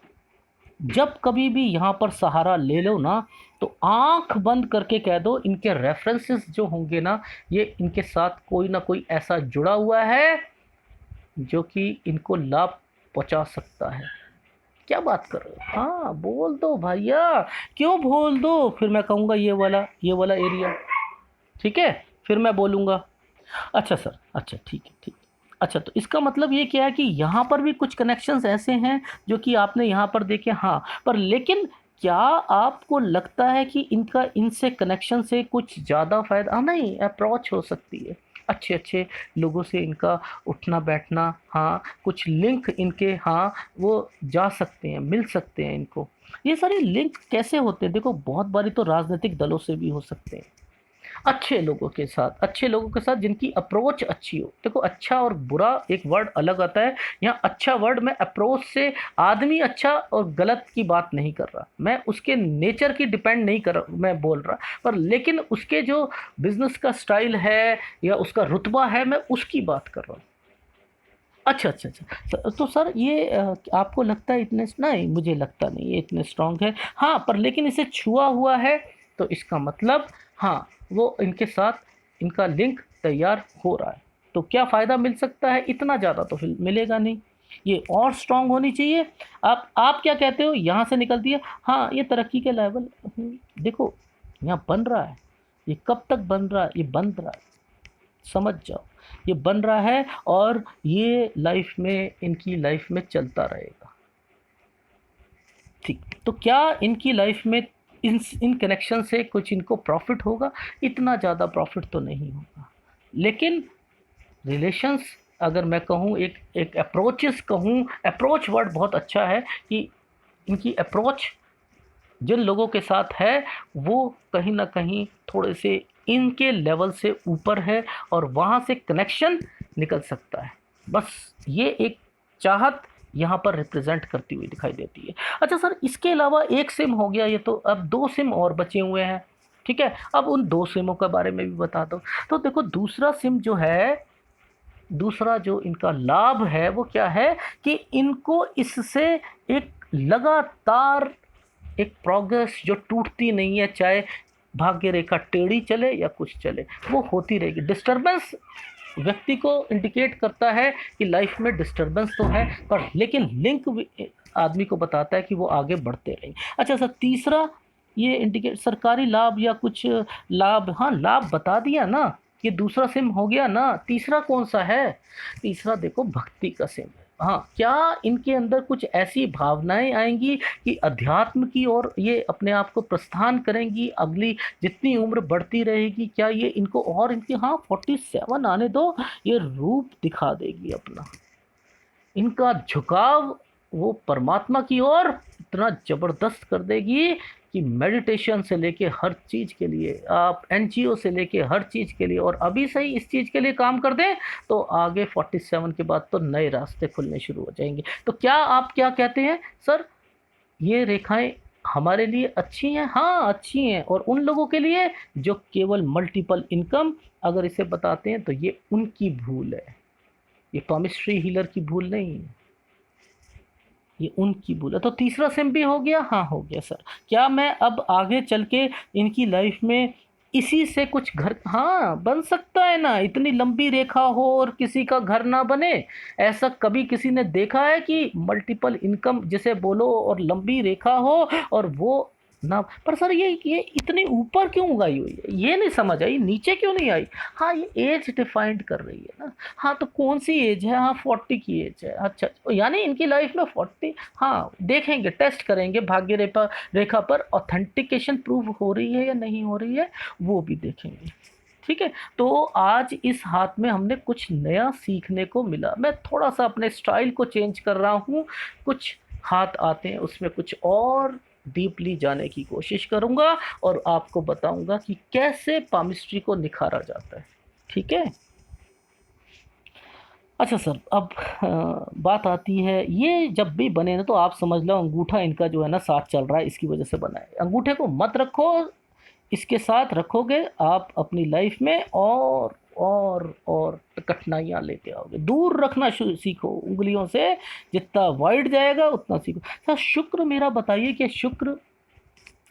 जब कभी भी यहाँ पर सहारा ले लो ना, तो आंख बंद करके कह दो इनके रेफरेंसेस जो होंगे ना, ये इनके साथ कोई ना कोई ऐसा जुड़ा हुआ है जो कि इनको लाभ पहुंचा सकता है। क्या बात कर रहे हो? हाँ बोल दो भैया, क्यों बोल दो, फिर मैं कहूँगा ये वाला एरिया, ठीक है, फिर मैं बोलूँगा। अच्छा सर, अच्छा ठीक है ठीक है। अच्छा, तो इसका मतलब ये क्या है कि यहाँ पर भी कुछ कनेक्शंस ऐसे हैं जो कि आपने यहाँ पर देखे। हाँ, पर लेकिन क्या आपको लगता है कि इनका इनसे कनेक्शन से कुछ ज़्यादा फ़ायदा? हाँ, नहीं, अप्रोच हो सकती है अच्छे अच्छे लोगों से इनका, उठना बैठना, हाँ कुछ लिंक इनके, हाँ वो जा सकते हैं, मिल सकते हैं इनको। ये सारे लिंक कैसे होते हैं? देखो, बहुत बारी तो राजनीतिक दलों से भी हो सकते हैं, अच्छे लोगों के साथ, अच्छे लोगों के साथ जिनकी अप्रोच अच्छी हो। देखो, अच्छा और बुरा एक वर्ड अलग आता है। यहाँ अच्छा वर्ड मैं अप्रोच से, आदमी अच्छा और गलत की बात नहीं कर रहा, मैं उसके नेचर की डिपेंड नहीं कर रहा, मैं बोल रहा, पर लेकिन उसके जो बिजनेस का स्टाइल है या उसका रुतबा है, मैं उसकी बात कर रहा हूँ। अच्छा अच्छा अच्छा, तो सर ये आपको लगता है इतने? नहीं, मुझे लगता नहीं ये इतने स्ट्रांग है। हाँ, पर लेकिन इसे छुआ हुआ है, तो इसका मतलब हाँ वो इनके साथ इनका लिंक तैयार हो रहा है। तो क्या फ़ायदा मिल सकता है? इतना ज़्यादा तो फिर मिलेगा नहीं, ये और स्ट्रांग होनी चाहिए। आप क्या कहते हो? यहाँ से निकलती है, हाँ ये तरक्की के लेवल। देखो, यहाँ बन रहा है। ये कब तक बन रहा है? ये बन रहा है, समझ जाओ, ये बन रहा है और ये लाइफ में, इनकी लाइफ में चलता रहेगा। ठीक, तो क्या इनकी लाइफ में इन कनेक्शन से कुछ इनको प्रॉफिट होगा? इतना ज़्यादा प्रॉफिट तो नहीं होगा, लेकिन रिलेशंस, अगर मैं कहूँ, एक एक अप्रोचेस कहूँ, अप्रोच वर्ड बहुत अच्छा है कि इनकी अप्रोच जिन लोगों के साथ है वो कहीं ना कहीं थोड़े से इनके लेवल से ऊपर है और वहाँ से कनेक्शन निकल सकता है। बस ये एक चाहत यहाँ पर रिप्रेजेंट करती हुई दिखाई देती है। अच्छा सर, इसके अलावा एक सिम हो गया ये, तो अब दो सिम और बचे हुए हैं। ठीक है, अब उन दो सिमों के बारे में भी बता दो। तो देखो, दूसरा सिम जो है, दूसरा जो इनका लाभ है वो क्या है कि इनको इससे एक लगातार एक प्रोग्रेस जो टूटती नहीं है, चाहे भाग्य रेखा टेढ़ी चले या कुछ चले, वो होती रहेगी। डिस्टरबेंस व्यक्ति को इंडिकेट करता है कि लाइफ में डिस्टरबेंस तो है, पर लेकिन लिंक आदमी को बताता है कि वो आगे बढ़ते रहेंगे। अच्छा सर, तीसरा ये इंडिकेट सरकारी लाभ या कुछ लाभ, हाँ लाभ बता दिया ना, ये दूसरा सिम हो गया ना। तीसरा कौन सा है? तीसरा देखो, भक्ति का सिम है। हाँ, क्या इनके अंदर कुछ ऐसी भावनाएं आएंगी कि अध्यात्म की ओर ये अपने आप को प्रस्थान करेंगी? अगली जितनी उम्र बढ़ती रहेगी, क्या ये इनको और इनकी, हाँ 47 आने दो, ये रूप दिखा देगी अपना। इनका झुकाव वो परमात्मा की ओर इतना ज़बरदस्त कर देगी कि मेडिटेशन से लेके हर चीज़ के लिए, आप एनजीओ से लेके हर चीज़ के लिए, और अभी से ही इस चीज़ के लिए काम कर दें तो आगे 47 के बाद तो नए रास्ते खुलने शुरू हो जाएंगे। तो क्या आप क्या कहते हैं सर, ये रेखाएं हमारे लिए अच्छी हैं? हाँ अच्छी हैं। और उन लोगों के लिए जो केवल मल्टीपल इनकम, अगर इसे बताते हैं तो ये उनकी भूल है, ये पामिस्ट्री हीलर की भूल नहीं है, ये उनकी भूल है। तो तीसरा सिम भी हो गया? हाँ हो गया सर। क्या मैं अब आगे चल के इनकी लाइफ में इसी से कुछ घर, हाँ बन सकता है ना? इतनी लंबी रेखा हो और किसी का घर ना बने, ऐसा कभी किसी ने देखा है कि मल्टीपल इनकम जिसे बोलो और लंबी रेखा हो और वो ना? पर सर ये इतनी ऊपर क्यों गई हुई है, ये नहीं समझ आई, नीचे क्यों नहीं आई? हाँ ये एज डिफाइंड कर रही है ना। हाँ तो कौन सी एज है? हाँ 40 की एज है। अच्छा, यानी इनकी लाइफ में 40, हाँ देखेंगे, टेस्ट करेंगे भाग्य रेखा रेखा पर ऑथेंटिकेशन प्रूव हो रही है या नहीं हो रही है, वो भी देखेंगे। ठीक है, तो आज इस हाथ में हमने कुछ नया सीखने को मिला। मैं थोड़ा सा अपने स्टाइल को चेंज कर रहा हूँ, कुछ हाथ आते हैं उसमें कुछ और डीपली जाने की कोशिश करूँगा और आपको बताऊँगा कि कैसे पामिस्ट्री को निखारा जाता है। ठीक है। अच्छा सर, अब बात आती है, ये जब भी बने ना तो आप समझ लो अंगूठा इनका जो है ना साथ चल रहा है, इसकी वजह से बना है। अंगूठे को मत रखो, इसके साथ रखोगे आप अपनी लाइफ में और कठिनाइयाँ लेते आओगे। दूर रखना सीखो उंगलियों से, जितना वाइड जाएगा उतना सीखो। सर शुक्र मेरा बताइए कि शुक्र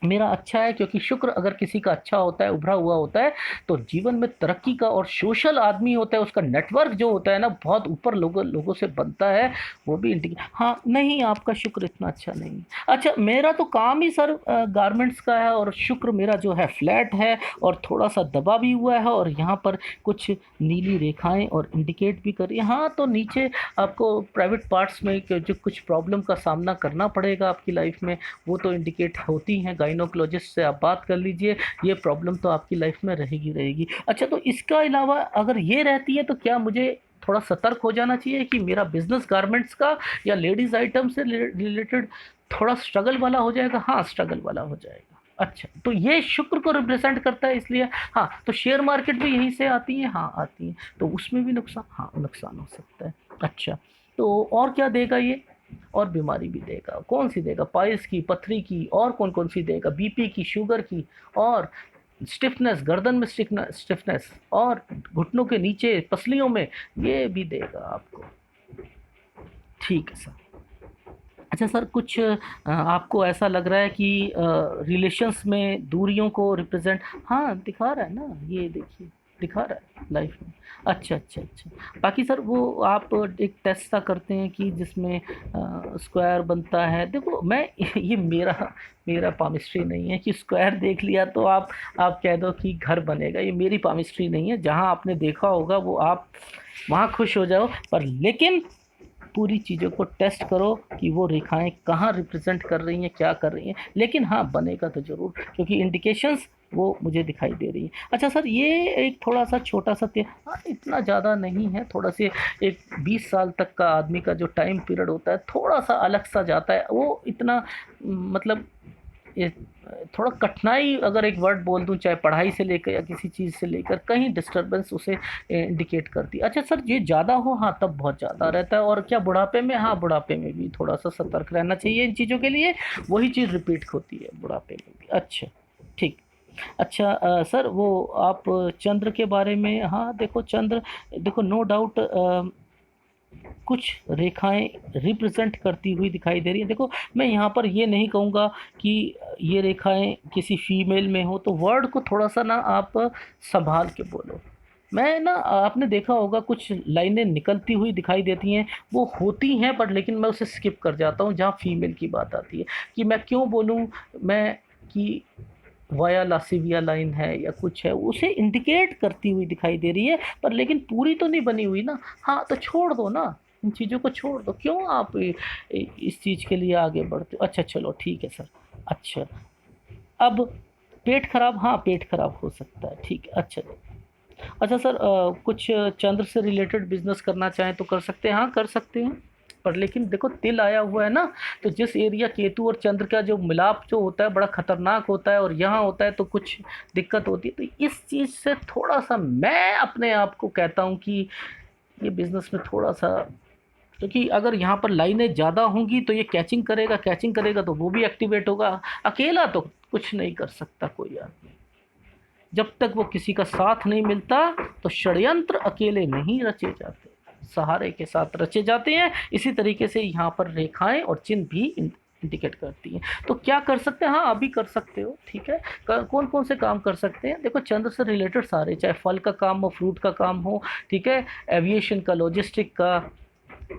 मेरा अच्छा है, क्योंकि शुक्र अगर किसी का अच्छा होता है, उभरा हुआ होता है, तो जीवन में तरक्की का, और सोशल आदमी होता है, उसका नेटवर्क जो होता है ना बहुत ऊपर लोगों से बनता है, वो भी इंडिकेट। हाँ नहीं, आपका शुक्र इतना अच्छा नहीं है। अच्छा, मेरा तो काम ही सर गारमेंट्स का है, और शुक्र मेरा जो है फ्लैट है और थोड़ा सा दबा भी हुआ है, और यहाँ पर कुछ नीली रेखाएं और इंडिकेट भी कर रही है। हाँ तो नीचे आपको प्राइवेट पार्ट्स में जो कुछ प्रॉब्लम का सामना करना पड़ेगा आपकी लाइफ में, वो तो इंडिकेट होती हैं। गाइनोकोलॉजिस्ट से आप बात कर लीजिए, ये प्रॉब्लम तो आपकी लाइफ में रहेगी रहेगी। अच्छा, तो इसका अलावा अगर ये रहती है तो क्या मुझे थोड़ा सतर्क हो जाना चाहिए कि मेरा बिजनेस गारमेंट्स का या लेडीज़ आइटम से रिलेटेड थोड़ा स्ट्रगल वाला हो जाएगा? हाँ स्ट्रगल वाला हो जाएगा। अच्छा, तो ये शुक्र को रिप्रेजेंट करता है इसलिए। हाँ तो शेयर मार्केट भी यहीं से आती है? हाँ आती है, तो उसमें भी नुकसान, हाँ नुकसान हो सकता है। अच्छा, तो और क्या देगा ये? और बीमारी भी देगा। कौन सी देगा? पाइल्स की, पथरी की, और कौन कौन सी देगा? बीपी की, शुगर की, और स्टिफनेस, गर्दन में स्टिफनेस, और घुटनों के नीचे पसलियों में, ये भी देगा आपको। ठीक है सर। अच्छा सर, कुछ आपको ऐसा लग रहा है कि रिलेशंस में दूरियों को रिप्रेजेंट, हाँ दिखा रहा है ना, ये देखिए दिखा रहा है लाइफ में। अच्छा, अच्छा, अच्छा। बाकी सर वो आप एक टेस्ट सा करते हैं कि जिसमें स्क्वायर बनता है। देखो मैं ये मेरा पामिस्ट्री नहीं है कि स्क्वायर देख लिया तो आप कह दो कि घर बनेगा। ये मेरी पामिस्ट्री नहीं है। जहाँ आपने देखा होगा वो आप वहाँ खुश हो जाओ, पर लेकिन पूरी चीज़ों को टेस्ट करो कि वो रेखाएँ कहाँ रिप्रेज़ेंट कर रही हैं, क्या कर रही हैं। लेकिन हाँ, बनेगा तो ज़रूर, क्योंकि इंडिकेशंस वो मुझे दिखाई दे रही हैं। अच्छा सर, ये एक थोड़ा-सा छोटा-सा हाँ, इतना ज़्यादा नहीं है, थोड़ा-से एक 20 साल तक का आदमी का जो टाइम पीरियड होता है, थोड़ा-सा अलग-सा जाता है। वो इतना मतलब ये थोड़ा कठिनाई, अगर एक वर्ड बोल दूँ, चाहे पढ़ाई से लेकर या किसी चीज़ से लेकर, कहीं डिस्टर्बेंस उसे इंडिकेट करती है। अच्छा सर, ये ज़्यादा हो हाँ तब बहुत ज़्यादा रहता है, और क्या बुढ़ापे में? हाँ, बुढ़ापे में भी थोड़ा सा सतर्क रहना चाहिए इन चीज़ों के लिए। वही चीज़ रिपीट होती है बुढ़ापे में भी। अच्छा, ठीक। अच्छा सर, वो आप चंद्र के बारे में, हाँ देखो चंद्र, देखो नो डाउट कुछ रेखाएं रिप्रेजेंट करती हुई दिखाई दे रही है। देखो मैं यहाँ पर ये नहीं कहूँगा कि ये रेखाएं किसी फीमेल में हो, तो वर्ड को थोड़ा सा ना आप संभाल के बोलो। मैं ना, आपने देखा होगा कुछ लाइनें निकलती हुई दिखाई देती हैं, वो होती हैं, पर लेकिन मैं उसे स्किप कर जाता हूँ जहाँ फीमेल की बात आती है। कि मैं क्यों बोलूँ मैं कि वाया लासिविया लाइन है या कुछ है, उसे इंडिकेट करती हुई दिखाई दे रही है, पर लेकिन पूरी तो नहीं बनी हुई ना। हाँ, तो छोड़ दो ना, इन चीज़ों को छोड़ दो। क्यों आप इस चीज़ के लिए आगे बढ़ते हो? अच्छा चलो ठीक है सर। अच्छा, अब पेट खराब, हाँ पेट खराब हो सकता है, ठीक है। अच्छा, अच्छा सर, कुछ चंद्र से रिलेटेड बिजनेस करना चाहें तो कर सकते हैं? हाँ कर सकते हैं, पर लेकिन देखो तिल आया हुआ है ना, तो जिस एरिया केतु और चंद्र का जो मिलाप जो होता है बड़ा खतरनाक होता है, और यहाँ होता है तो कुछ दिक्कत होती है। तो इस चीज़ से थोड़ा सा मैं अपने आप को कहता हूँ कि ये बिजनेस में थोड़ा सा, क्योंकि अगर यहाँ पर लाइनें ज़्यादा होंगी तो ये कैचिंग करेगा, कैचिंग करेगा तो वो भी एक्टिवेट होगा। अकेला तो कुछ नहीं कर सकता कोई आदमी। जब तक वो किसी का साथ नहीं मिलता, तो षड्यंत्र अकेले नहीं रचे जाते, सहारे के साथ रचे जाते हैं। इसी तरीके से यहाँ पर रेखाएं और चिन्ह भी इंडिकेट करती हैं। तो क्या कर सकते हैं? हाँ अभी कर सकते हो, ठीक है। कौन कौन से काम कर सकते हैं? देखो चंद्र से रिलेटेड सारे, चाहे फल का काम हो, फ्रूट का काम हो, ठीक है, एविएशन का, लॉजिस्टिक का,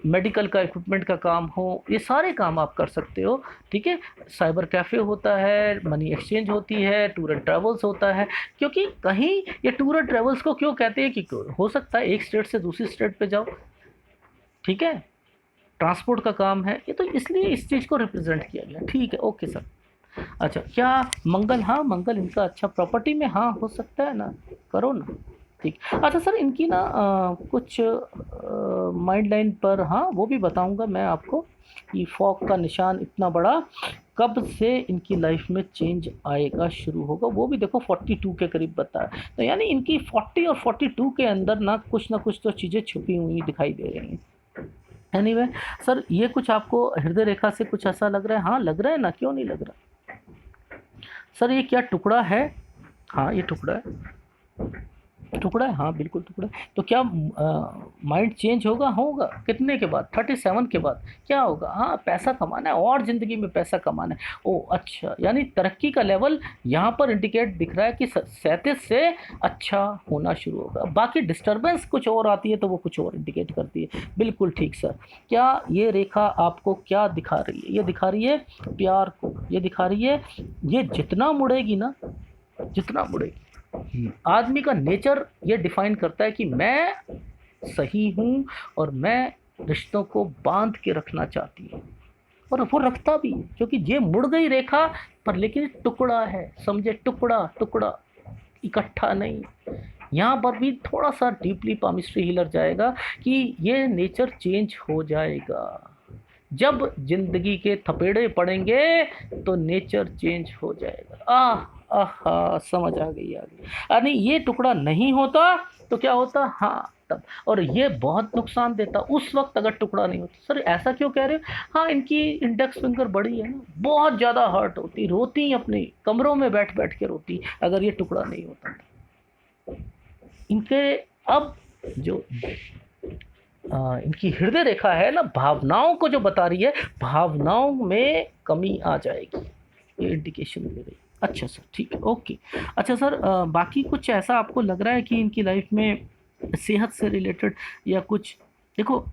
मेडिकल का, इक्विपमेंट का काम हो, ये सारे काम आप कर सकते हो, ठीक है। साइबर कैफ़े होता है, मनी एक्सचेंज होती है, टूर एंड ट्रैवल्स होता है। क्योंकि कहीं ये टूर एंड ट्रैवल्स को क्यों कहते हैं कि हो सकता है एक स्टेट से दूसरी स्टेट पे जाओ, ठीक है, ट्रांसपोर्ट का काम है ये, तो इसलिए इस चीज़ को रिप्रेजेंट किया गया, ठीक है। Okay sir. अच्छा, क्या मंगल? हाँ मंगल इनका अच्छा प्रॉपर्टी में, हाँ हो सकता है ना, करो ना, ठीक। अच्छा सर, इनकी ना कुछ माइंड लाइन पर, हाँ वो भी बताऊंगा मैं आपको कि फॉग का निशान इतना बड़ा कब से इनकी लाइफ में चेंज आएगा, शुरू होगा, वो भी देखो 42 के करीब बताया। तो यानी इनकी 40 और 42 के अंदर ना कुछ तो चीज़ें छुपी हुई दिखाई दे रही हैं। एनीवे सर, ये कुछ आपको हृदय रेखा से कुछ ऐसा लग रहा है? हाँ लग रहा है ना, क्यों नहीं लग रहा? सर ये क्या टुकड़ा है? हाँ ये टुकड़ा है, टुकड़ा है, हाँ बिल्कुल टुकड़ा है। तो क्या माइंड चेंज होगा? होगा। कितने के बाद? 37 के बाद क्या होगा? हाँ पैसा कमाना है, और ज़िंदगी में पैसा कमाना है। ओह अच्छा, यानी तरक्की का लेवल यहाँ पर इंडिकेट दिख रहा है कि 37 से अच्छा होना शुरू होगा। बाकी डिस्टर्बेंस कुछ और आती है तो वो कुछ और इंडिकेट करती है। बिल्कुल ठीक सर। क्या ये रेखा आपको क्या दिखा रही है? ये दिखा रही है प्यार को, ये दिखा रही है, ये जितना मुड़ेगी ना, जितना मुड़ेगी, आदमी का नेचर ये डिफाइन करता है कि मैं सही हूँ और मैं रिश्तों को बांध के रखना चाहती हूँ, और वो रखता भी है। क्योंकि ये मुड़ गई रेखा, पर लेकिन टुकड़ा है, समझे, टुकड़ा टुकड़ा, इकट्ठा नहीं। यहाँ पर भी थोड़ा सा डीपली पामिस्ट्री हीलर जाएगा कि ये नेचर चेंज हो जाएगा। जब जिंदगी के थपेड़े पड़ेंगे तो नेचर चेंज हो जाएगा। आहा, समझ आ गई, आ गई। यानी ये टुकड़ा नहीं होता तो क्या होता? हाँ तब, और ये बहुत नुकसान देता उस वक्त अगर टुकड़ा नहीं होता। सर ऐसा क्यों कह रहे हो? हाँ इनकी इंडेक्स फिंगर बड़ी है ना, बहुत ज़्यादा हर्ट होती, रोती अपने कमरों में बैठ बैठ के रोती, अगर ये टुकड़ा नहीं होता। इनके अब जो इनकी हृदय रेखा है ना, भावनाओं को जो बता रही है, भावनाओं में कमी आ जाएगी, ये इंडिकेशन दे रही है। अच्छा सर ठीक है, ओके। अच्छा सर, बाकी कुछ ऐसा आपको लग रहा है कि इनकी लाइफ में सेहत से रिलेटेड या कुछ। देखो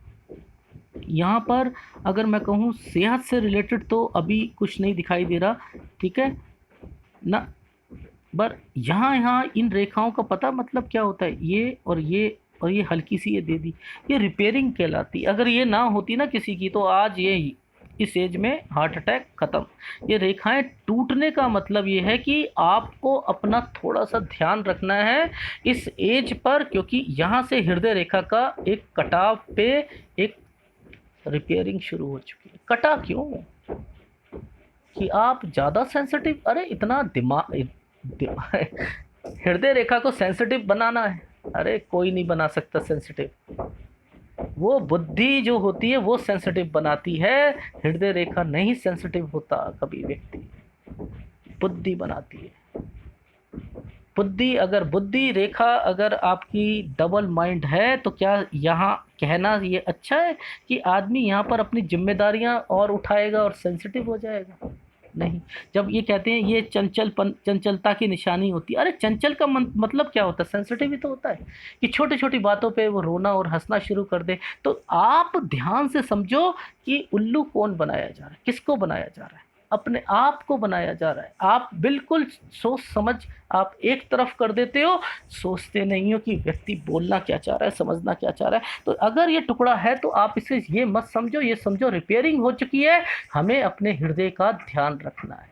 यहाँ पर अगर मैं कहूँ सेहत से रिलेटेड तो अभी कुछ नहीं दिखाई दे रहा, ठीक है ना। पर यहाँ यहाँ इन रेखाओं का पता मतलब क्या होता है, ये और ये और ये हल्की सी ये दे दी, ये रिपेयरिंग कहलाती। अगर ये ना होती ना किसी की तो आज ये इस एज में हार्ट अटैक ख़त्म। ये रेखाएं टूटने का मतलब ये है कि आपको अपना थोड़ा सा ध्यान रखना है इस एज पर, क्योंकि यहाँ से हृदय रेखा का एक कटाव पे एक रिपेयरिंग शुरू हो चुकी है। कटा क्यों कि आप ज़्यादा सेंसिटिव, अरे इतना हृदय रेखा को सेंसिटिव बनाना है, अरे कोई नहीं बना सकता सेंसिटिव। वो बुद्धि जो होती है वो सेंसिटिव बनाती है, हृदय रेखा नहीं सेंसिटिव होता कभी व्यक्ति, बुद्धि बनाती है। बुद्धि रेखा अगर आपकी डबल माइंड है तो क्या यहाँ कहना ये अच्छा है कि आदमी यहाँ पर अपनी जिम्मेदारियाँ और उठाएगा और सेंसिटिव हो जाएगा? नहीं। जब ये कहते हैं ये चंचलता की निशानी होती है, अरे चंचल का मतलब क्या होता है? सेंसिटिव ही तो होता है कि छोटी छोटी बातों पे वो रोना और हंसना शुरू कर दे। तो आप ध्यान से समझो कि उल्लू कौन बनाया जा रहा है, किसको बनाया जा रहा है? अपने आप को बनाया जा रहा है। आप बिल्कुल सोच समझ आप एक तरफ कर देते हो, सोचते नहीं हो कि व्यक्ति बोलना क्या चाह रहा है, समझना क्या चाह रहा है। तो अगर ये टुकड़ा है तो आप इसे ये मत समझो, ये समझो रिपेयरिंग हो चुकी है, हमें अपने हृदय का ध्यान रखना है।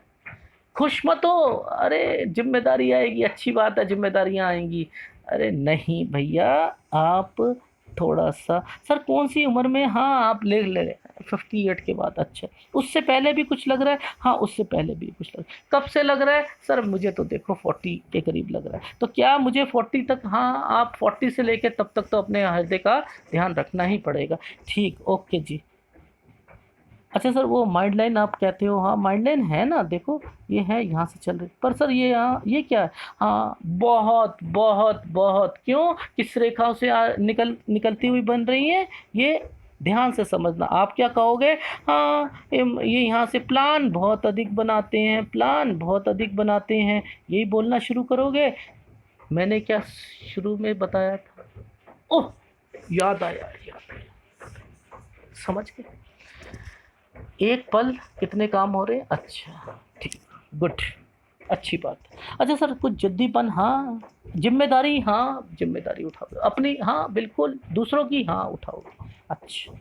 खुश मत हो, अरे जिम्मेदारी आएगी, अच्छी बात है जिम्मेदारियां आएंगी। अरे नहीं भैया, आप थोड़ा सा, सर कौन सी उम्र में, हाँ आप ले ले रहे हैं 58 के बाद, अच्छा उससे पहले भी कुछ लग रहा है, हाँ उससे पहले भी कुछ लग रहा है, कब से लग रहा है सर? मुझे तो देखो 40 के करीब लग रहा है। तो क्या मुझे 40 तक, हाँ आप 40 से लेके तब तक तो अपने हृदय का ध्यान रखना ही पड़ेगा। ठीक, ओके जी। अच्छा सर वो माइंड लाइन आप कहते हो, हाँ माइंड लाइन है ना, देखो ये है यहाँ से चल रही, पर सर ये यहाँ ये क्या है? हाँ बहुत बहुत बहुत, क्यों, किस रेखाओं से निकलती हुई बन रही है ये ध्यान से समझना। आप क्या कहोगे? हाँ ये यहाँ से प्लान बहुत अधिक बनाते हैं, प्लान बहुत अधिक बनाते हैं, यही बोलना शुरू करोगे। मैंने क्या शुरू में बताया था? ओह याद आया, समझ गए, एक पल कितने काम हो रहे हैं। अच्छा ठीक, गुड, अच्छी बात। अच्छा सर कुछ जिद्दीपन, हाँ जिम्मेदारी, हाँ जिम्मेदारी उठाओ अपनी, हाँ बिल्कुल, दूसरों की हाँ उठाओगे। अच्छा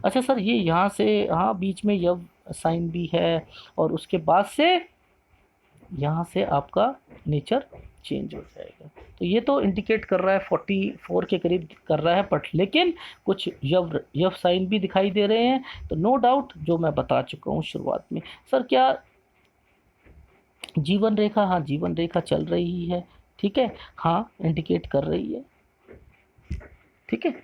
अच्छा सर ये यहाँ से, हाँ बीच में यव साइन भी है और उसके बाद से यहाँ से आपका नेचर चेंज हो जाएगा। तो ये तो इंडिकेट कर रहा है 44 के करीब कर रहा है, बट लेकिन कुछ यव साइन भी दिखाई दे रहे हैं। तो नो डाउट जो मैं बता चुका हूँ शुरुआत में। सर क्या जीवन रेखा, हाँ जीवन रेखा चल रही है, ठीक है, हाँ इंडिकेट कर रही है, ठीक है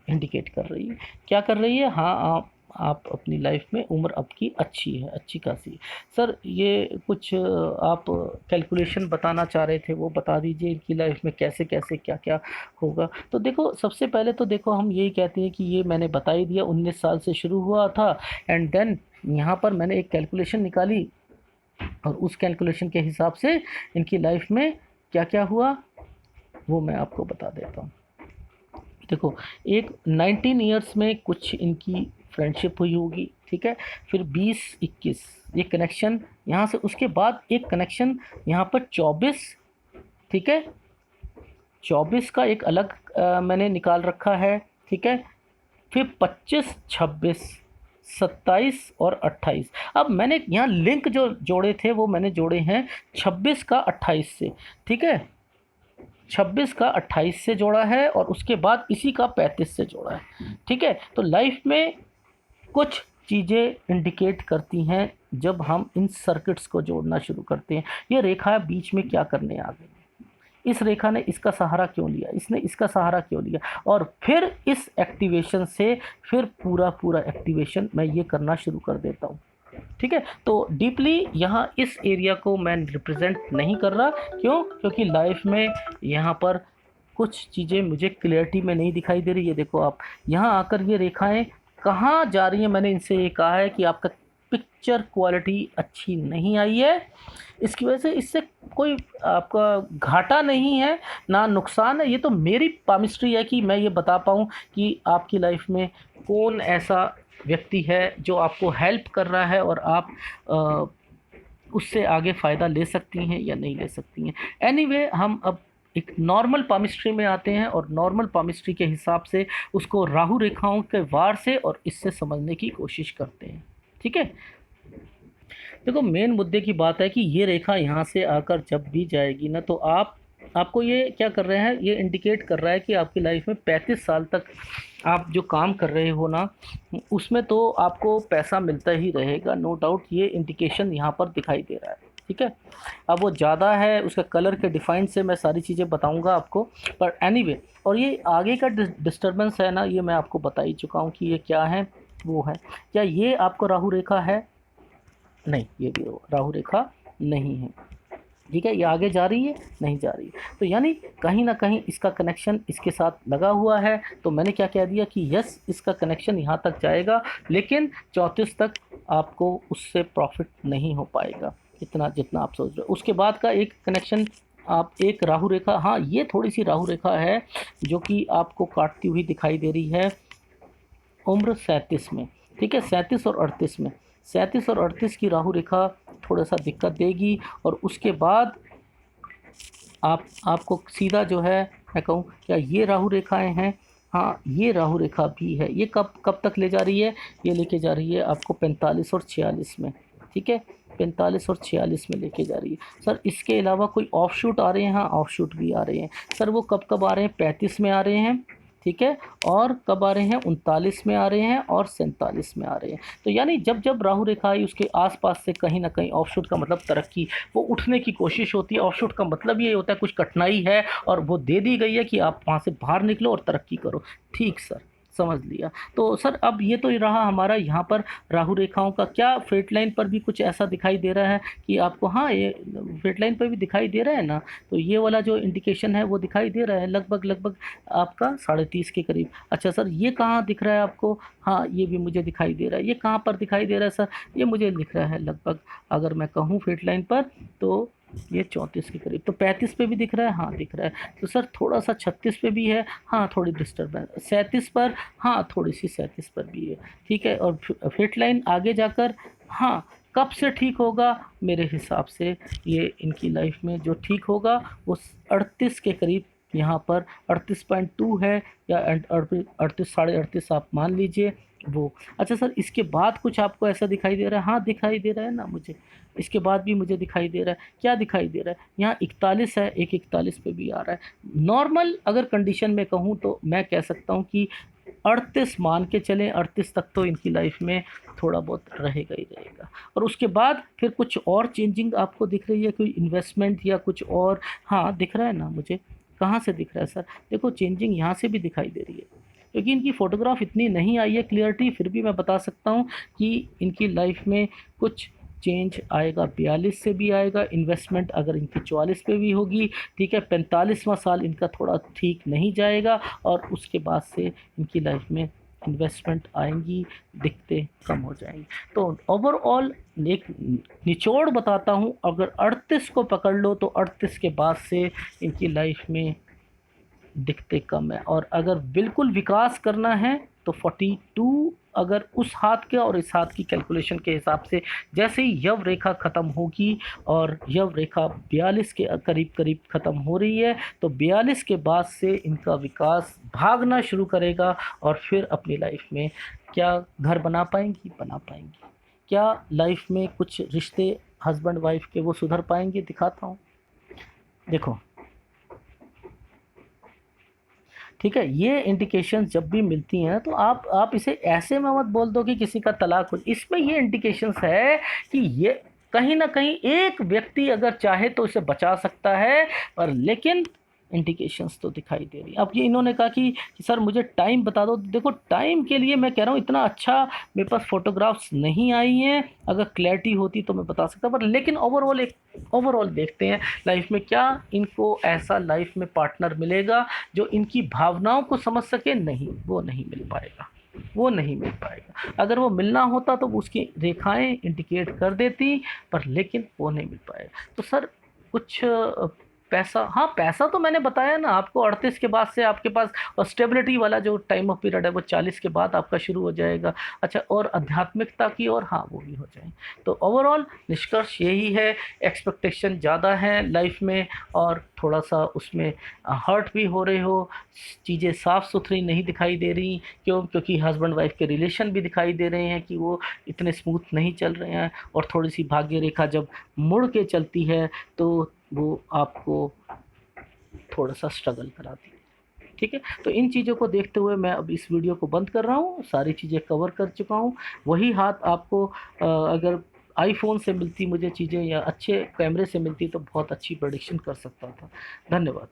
इंडिकेट कर रही है, क्या कर रही है, हाँ आप अपनी लाइफ में उम्र आपकी अच्छी है, अच्छी खासी है। सर ये कुछ आप कैलकुलेशन बताना चाह रहे थे, वो बता दीजिए इनकी लाइफ में कैसे कैसे क्या क्या होगा। तो देखो सबसे पहले तो देखो हम यही कहते हैं कि ये मैंने बता ही दिया 19 साल से शुरू हुआ था, एंड देन यहाँ पर मैंने एक कैलकुलेशन निकाली और उस कैलकुलेशन के हिसाब से इनकी लाइफ में क्या क्या हुआ वो मैं आपको बता देता हूँ। देखो एक 19 ईयर्स में कुछ इनकी फ्रेंडशिप हुई होगी, ठीक है, फिर 20-21 ये कनेक्शन यहाँ से, उसके बाद एक कनेक्शन यहाँ पर 24, ठीक है 24 का एक अलग मैंने निकाल रखा है, ठीक है, फिर 25, 26, 27 और 28। अब मैंने यहाँ लिंक जो जोड़े थे वो मैंने जोड़े हैं 26 का 28 से, ठीक है 26 का 28 से जोड़ा है और उसके बाद इसी का 35 से जोड़ा है, ठीक है। तो लाइफ में कुछ चीज़ें इंडिकेट करती हैं जब हम इन सर्किट्स को जोड़ना शुरू करते हैं। ये रेखा बीच में क्या करने आ गई, इस रेखा ने इसका सहारा क्यों लिया, इसने इसका सहारा क्यों लिया, और फिर इस एक्टिवेशन से फिर पूरा पूरा एक्टिवेशन मैं ये करना शुरू कर देता हूँ, ठीक है। तो डीपली यहाँ इस एरिया को मैं रिप्रेजेंट नहीं कर रहा, क्यों, क्योंकि लाइफ में यहाँ पर कुछ चीज़ें मुझे क्लियरिटी में नहीं दिखाई दे रही। ये देखो आप यहाँ आकर ये रेखाएं कहाँ जा रही हैं, मैंने इनसे ये कहा है कि आपका पिक्चर क्वालिटी अच्छी नहीं आई है। इसकी वजह से इससे कोई आपका घाटा नहीं है ना नुकसान है। ये तो मेरी पामिस्ट्री है कि मैं ये बता पाऊँ कि आपकी लाइफ में कौन ऐसा व्यक्ति है जो आपको हेल्प कर रहा है और आप उससे आगे फ़ायदा ले सकती हैं या नहीं ले सकती हैं। एनीवे हम अब एक नॉर्मल पामिस्ट्री में आते हैं और नॉर्मल पामिस्ट्री के हिसाब से उसको राहु रेखाओं के वार से और इससे समझने की कोशिश करते हैं। ठीक है, देखो मेन मुद्दे की बात है कि ये रेखा यहाँ से आकर जब भी जाएगी ना, तो आपको ये क्या कर रहे हैं, ये इंडिकेट कर रहा है कि आपकी लाइफ में 35 साल तक आप जो काम कर रहे हो ना, उसमें तो आपको पैसा मिलता ही रहेगा, नो डाउट। ये इंडिकेशन यहाँ पर दिखाई दे रहा है। ठीक है, अब वो ज़्यादा है, उसका कलर के डिफाइन से मैं सारी चीज़ें बताऊंगा आपको, पर एनीवे और ये आगे का डिस्टर्बेंस है ना, ये मैं आपको बता ही चुका हूँ कि ये क्या है, वो है क्या ये आपको राहु रेखा है? नहीं, ये भी राहु रेखा नहीं है। ठीक है, ये आगे जा रही है, नहीं जा रही है, तो यानी कहीं ना कहीं इसका कनेक्शन इसके साथ लगा हुआ है। तो मैंने क्या कह दिया कि यस, इसका कनेक्शन यहाँ तक जाएगा, लेकिन 34 तक आपको उससे प्रॉफिट नहीं हो पाएगा इतना जितना आप सोच रहे हो। उसके बाद का एक कनेक्शन, आप एक राहु रेखा, हाँ ये थोड़ी सी राहु रेखा है जो कि आपको काटती हुई दिखाई दे रही है उम्र 37 में। ठीक है, 37 और 38 में, 37 और 38 की राहु रेखा थोड़ा सा दिक्कत देगी। और उसके बाद आपको सीधा जो है, मैं कहूँ क्या ये राहु रेखाएं हैं? हाँ, ये राहु रेखा भी है। ये कब कब तक ले जा रही है? ये लेके जा रही है आपको 45 और 46 में। ठीक है, 45 और 46 में लेके जा रही है। सर इसके अलावा कोई ऑफ शूट आ रहे हैं? हाँ, ऑफ शूट भी आ रहे हैं। सर वो कब कब आ रहे हैं? 35 में आ रहे हैं। ठीक है, और कब आ रहे हैं? 39 में आ रहे हैं और 47 में आ रहे हैं। तो यानी जब जब राहु रेखा आई उसके आसपास से कहीं ना कहीं ऑफशूट का मतलब तरक्की, वो उठने की कोशिश होती है। ऑफशूट का मतलब ये होता है कुछ कठिनाई है और वो दे दी गई है कि आप वहाँ से बाहर निकलो और तरक्की करो। ठीक सर, समझ लिया। तो सर अब ये तो रहा हमारा यहाँ पर राहु रेखाओं का। क्या फेट लाइन पर भी कुछ ऐसा दिखाई दे रहा है कि आपको? हाँ, ये फेट लाइन पर भी दिखाई दे रहा है ना, तो ये वाला जो इंडिकेशन है वो दिखाई दे रहा है लगभग लगभग आपका 30.5 के करीब। अच्छा सर, ये कहाँ दिख रहा है आपको? हाँ, ये भी मुझे दिखाई दे रहा है। ये कहाँ पर दिखाई दे रहा है सर? ये मुझे दिख रहा है लगभग, अगर मैं कहूँ फेट लाइन पर, तो ये 34 के करीब। तो 35 पे भी दिख रहा है? हाँ दिख रहा है। तो सर थोड़ा सा 36 पे भी है? हाँ थोड़ी डिस्टर्बेंस। 37 पर? हाँ थोड़ी सी 37 पर भी है। ठीक है, और फेट लाइन आगे जाकर, हाँ कब से ठीक होगा? मेरे हिसाब से ये इनकी लाइफ में जो ठीक होगा वो 38 के करीब, यहाँ पर 38.2 है या 38, 38.5 आप मान लीजिए वो। अच्छा सर, इसके बाद कुछ आपको ऐसा दिखाई दे रहा है? हाँ दिखाई दे रहा है ना मुझे, इसके बाद भी मुझे दिखाई दे रहा है। क्या दिखाई दे रहा है? यहाँ 41 है, एक 41 पे भी आ रहा है। नॉर्मल अगर कंडीशन में कहूँ तो मैं कह सकता हूँ कि 38 मान के चलें, 38 तक तो इनकी लाइफ में थोड़ा बहुत रहेगा ही रहेगा। और उसके बाद फिर कुछ और चेंजिंग आपको दिख रही है? कोई इन्वेस्टमेंट या कुछ और? हाँ दिख रहा है ना मुझे। कहाँ से दिख रहा है सर? देखो चेंजिंग यहाँ से भी दिखाई दे रही है, क्योंकि इनकी फ़ोटोग्राफ इतनी नहीं आई है क्लियरिटी, फिर भी मैं बता सकता हूँ कि इनकी लाइफ में कुछ चेंज आएगा। 42 से भी आएगा। इन्वेस्टमेंट अगर इनकी 44 पे भी होगी, ठीक है, 45वां साल इनका थोड़ा ठीक नहीं जाएगा और उसके बाद से इनकी लाइफ में इन्वेस्टमेंट आएंगी, दिखते कम हो जाएंगी। तो ओवरऑल एक निचोड़ बताता हूँ, अगर 38 को पकड़ लो तो 38 के बाद से इनकी लाइफ में दिखते कम है। और अगर बिल्कुल विकास करना है तो 42, अगर उस हाथ के और इस हाथ की कैलकुलेशन के हिसाब से, जैसे ही यव रेखा ख़त्म होगी और यव रेखा 42 के करीब करीब ख़त्म हो रही है, तो 42 के बाद से इनका विकास भागना शुरू करेगा। और फिर अपनी लाइफ में क्या घर बना पाएंगी? बना पाएंगी। क्या लाइफ में कुछ रिश्ते हस्बैंड वाइफ के वो सुधर पाएंगे? दिखाता हूँ, देखो। ठीक है, ये इंडिकेशन जब भी मिलती हैं तो आप इसे ऐसे में मत बोल दो कि किसी का तलाक हो। इसमें ये इंडिकेशंस है कि ये कहीं ना कहीं एक व्यक्ति अगर चाहे तो इसे बचा सकता है, पर लेकिन इंडिकेशंस तो दिखाई दे रही है। अब ये इन्होंने कहा कि सर मुझे टाइम बता दो। देखो टाइम के लिए मैं कह रहा हूँ इतना अच्छा मेरे पास फोटोग्राफ्स नहीं आई हैं, अगर क्लैरिटी होती तो मैं बता सकता, पर लेकिन ओवरऑल देखते हैं लाइफ में क्या इनको ऐसा लाइफ में पार्टनर मिलेगा जो इनकी भावनाओं को समझ सके। नहीं, वो नहीं मिल पाएगा। वो नहीं मिल पाएगा। अगर वो मिलना होता तो उसकी रेखाएँ इंडिकेट कर देती, पर लेकिन वो नहीं मिल पाएगा। तो सर कुछ पैसा, हाँ, पैसा तो मैंने बताया ना आपको, 38 के बाद से आपके पास, और स्टेबिलिटी वाला जो टाइम ऑफ पीरियड है वो 40 के बाद आपका शुरू हो जाएगा। अच्छा, और आध्यात्मिकता की ओर, हाँ, वो भी हो जाएँ। तो ओवरऑल निष्कर्ष यही है, एक्सपेक्टेशन ज़्यादा है लाइफ में, और थोड़ा-सा उसमें हर्ट भी हो रहे हो, चीज़ें साफ-सुथरी नहीं दिखाई दे रही। क्यों? क्योंकि हस्बैंड वाइफ के रिलेशन भी दिखाई दे रहे हैं कि वो इतने स्मूथ नहीं चल रहे हैं, और थोड़ी-सी भाग्य रेखा जब मुड़ के चलती है तो वो आपको थोड़ा-सा स्ट्रगल कराती है। ठीक है? तो इन चीज़ों को देखते हुए मैं अब इस वीडियो को बंद कर रहा हूँ, सारी चीज़ें कवर कर चुका हूँ। वही हाथ आपको अगर आईफ़ोन से मिलती मुझे चीज़ें, या अच्छे कैमरे से मिलती, तो बहुत अच्छी प्रेडिक्शन कर सकता था। धन्यवाद।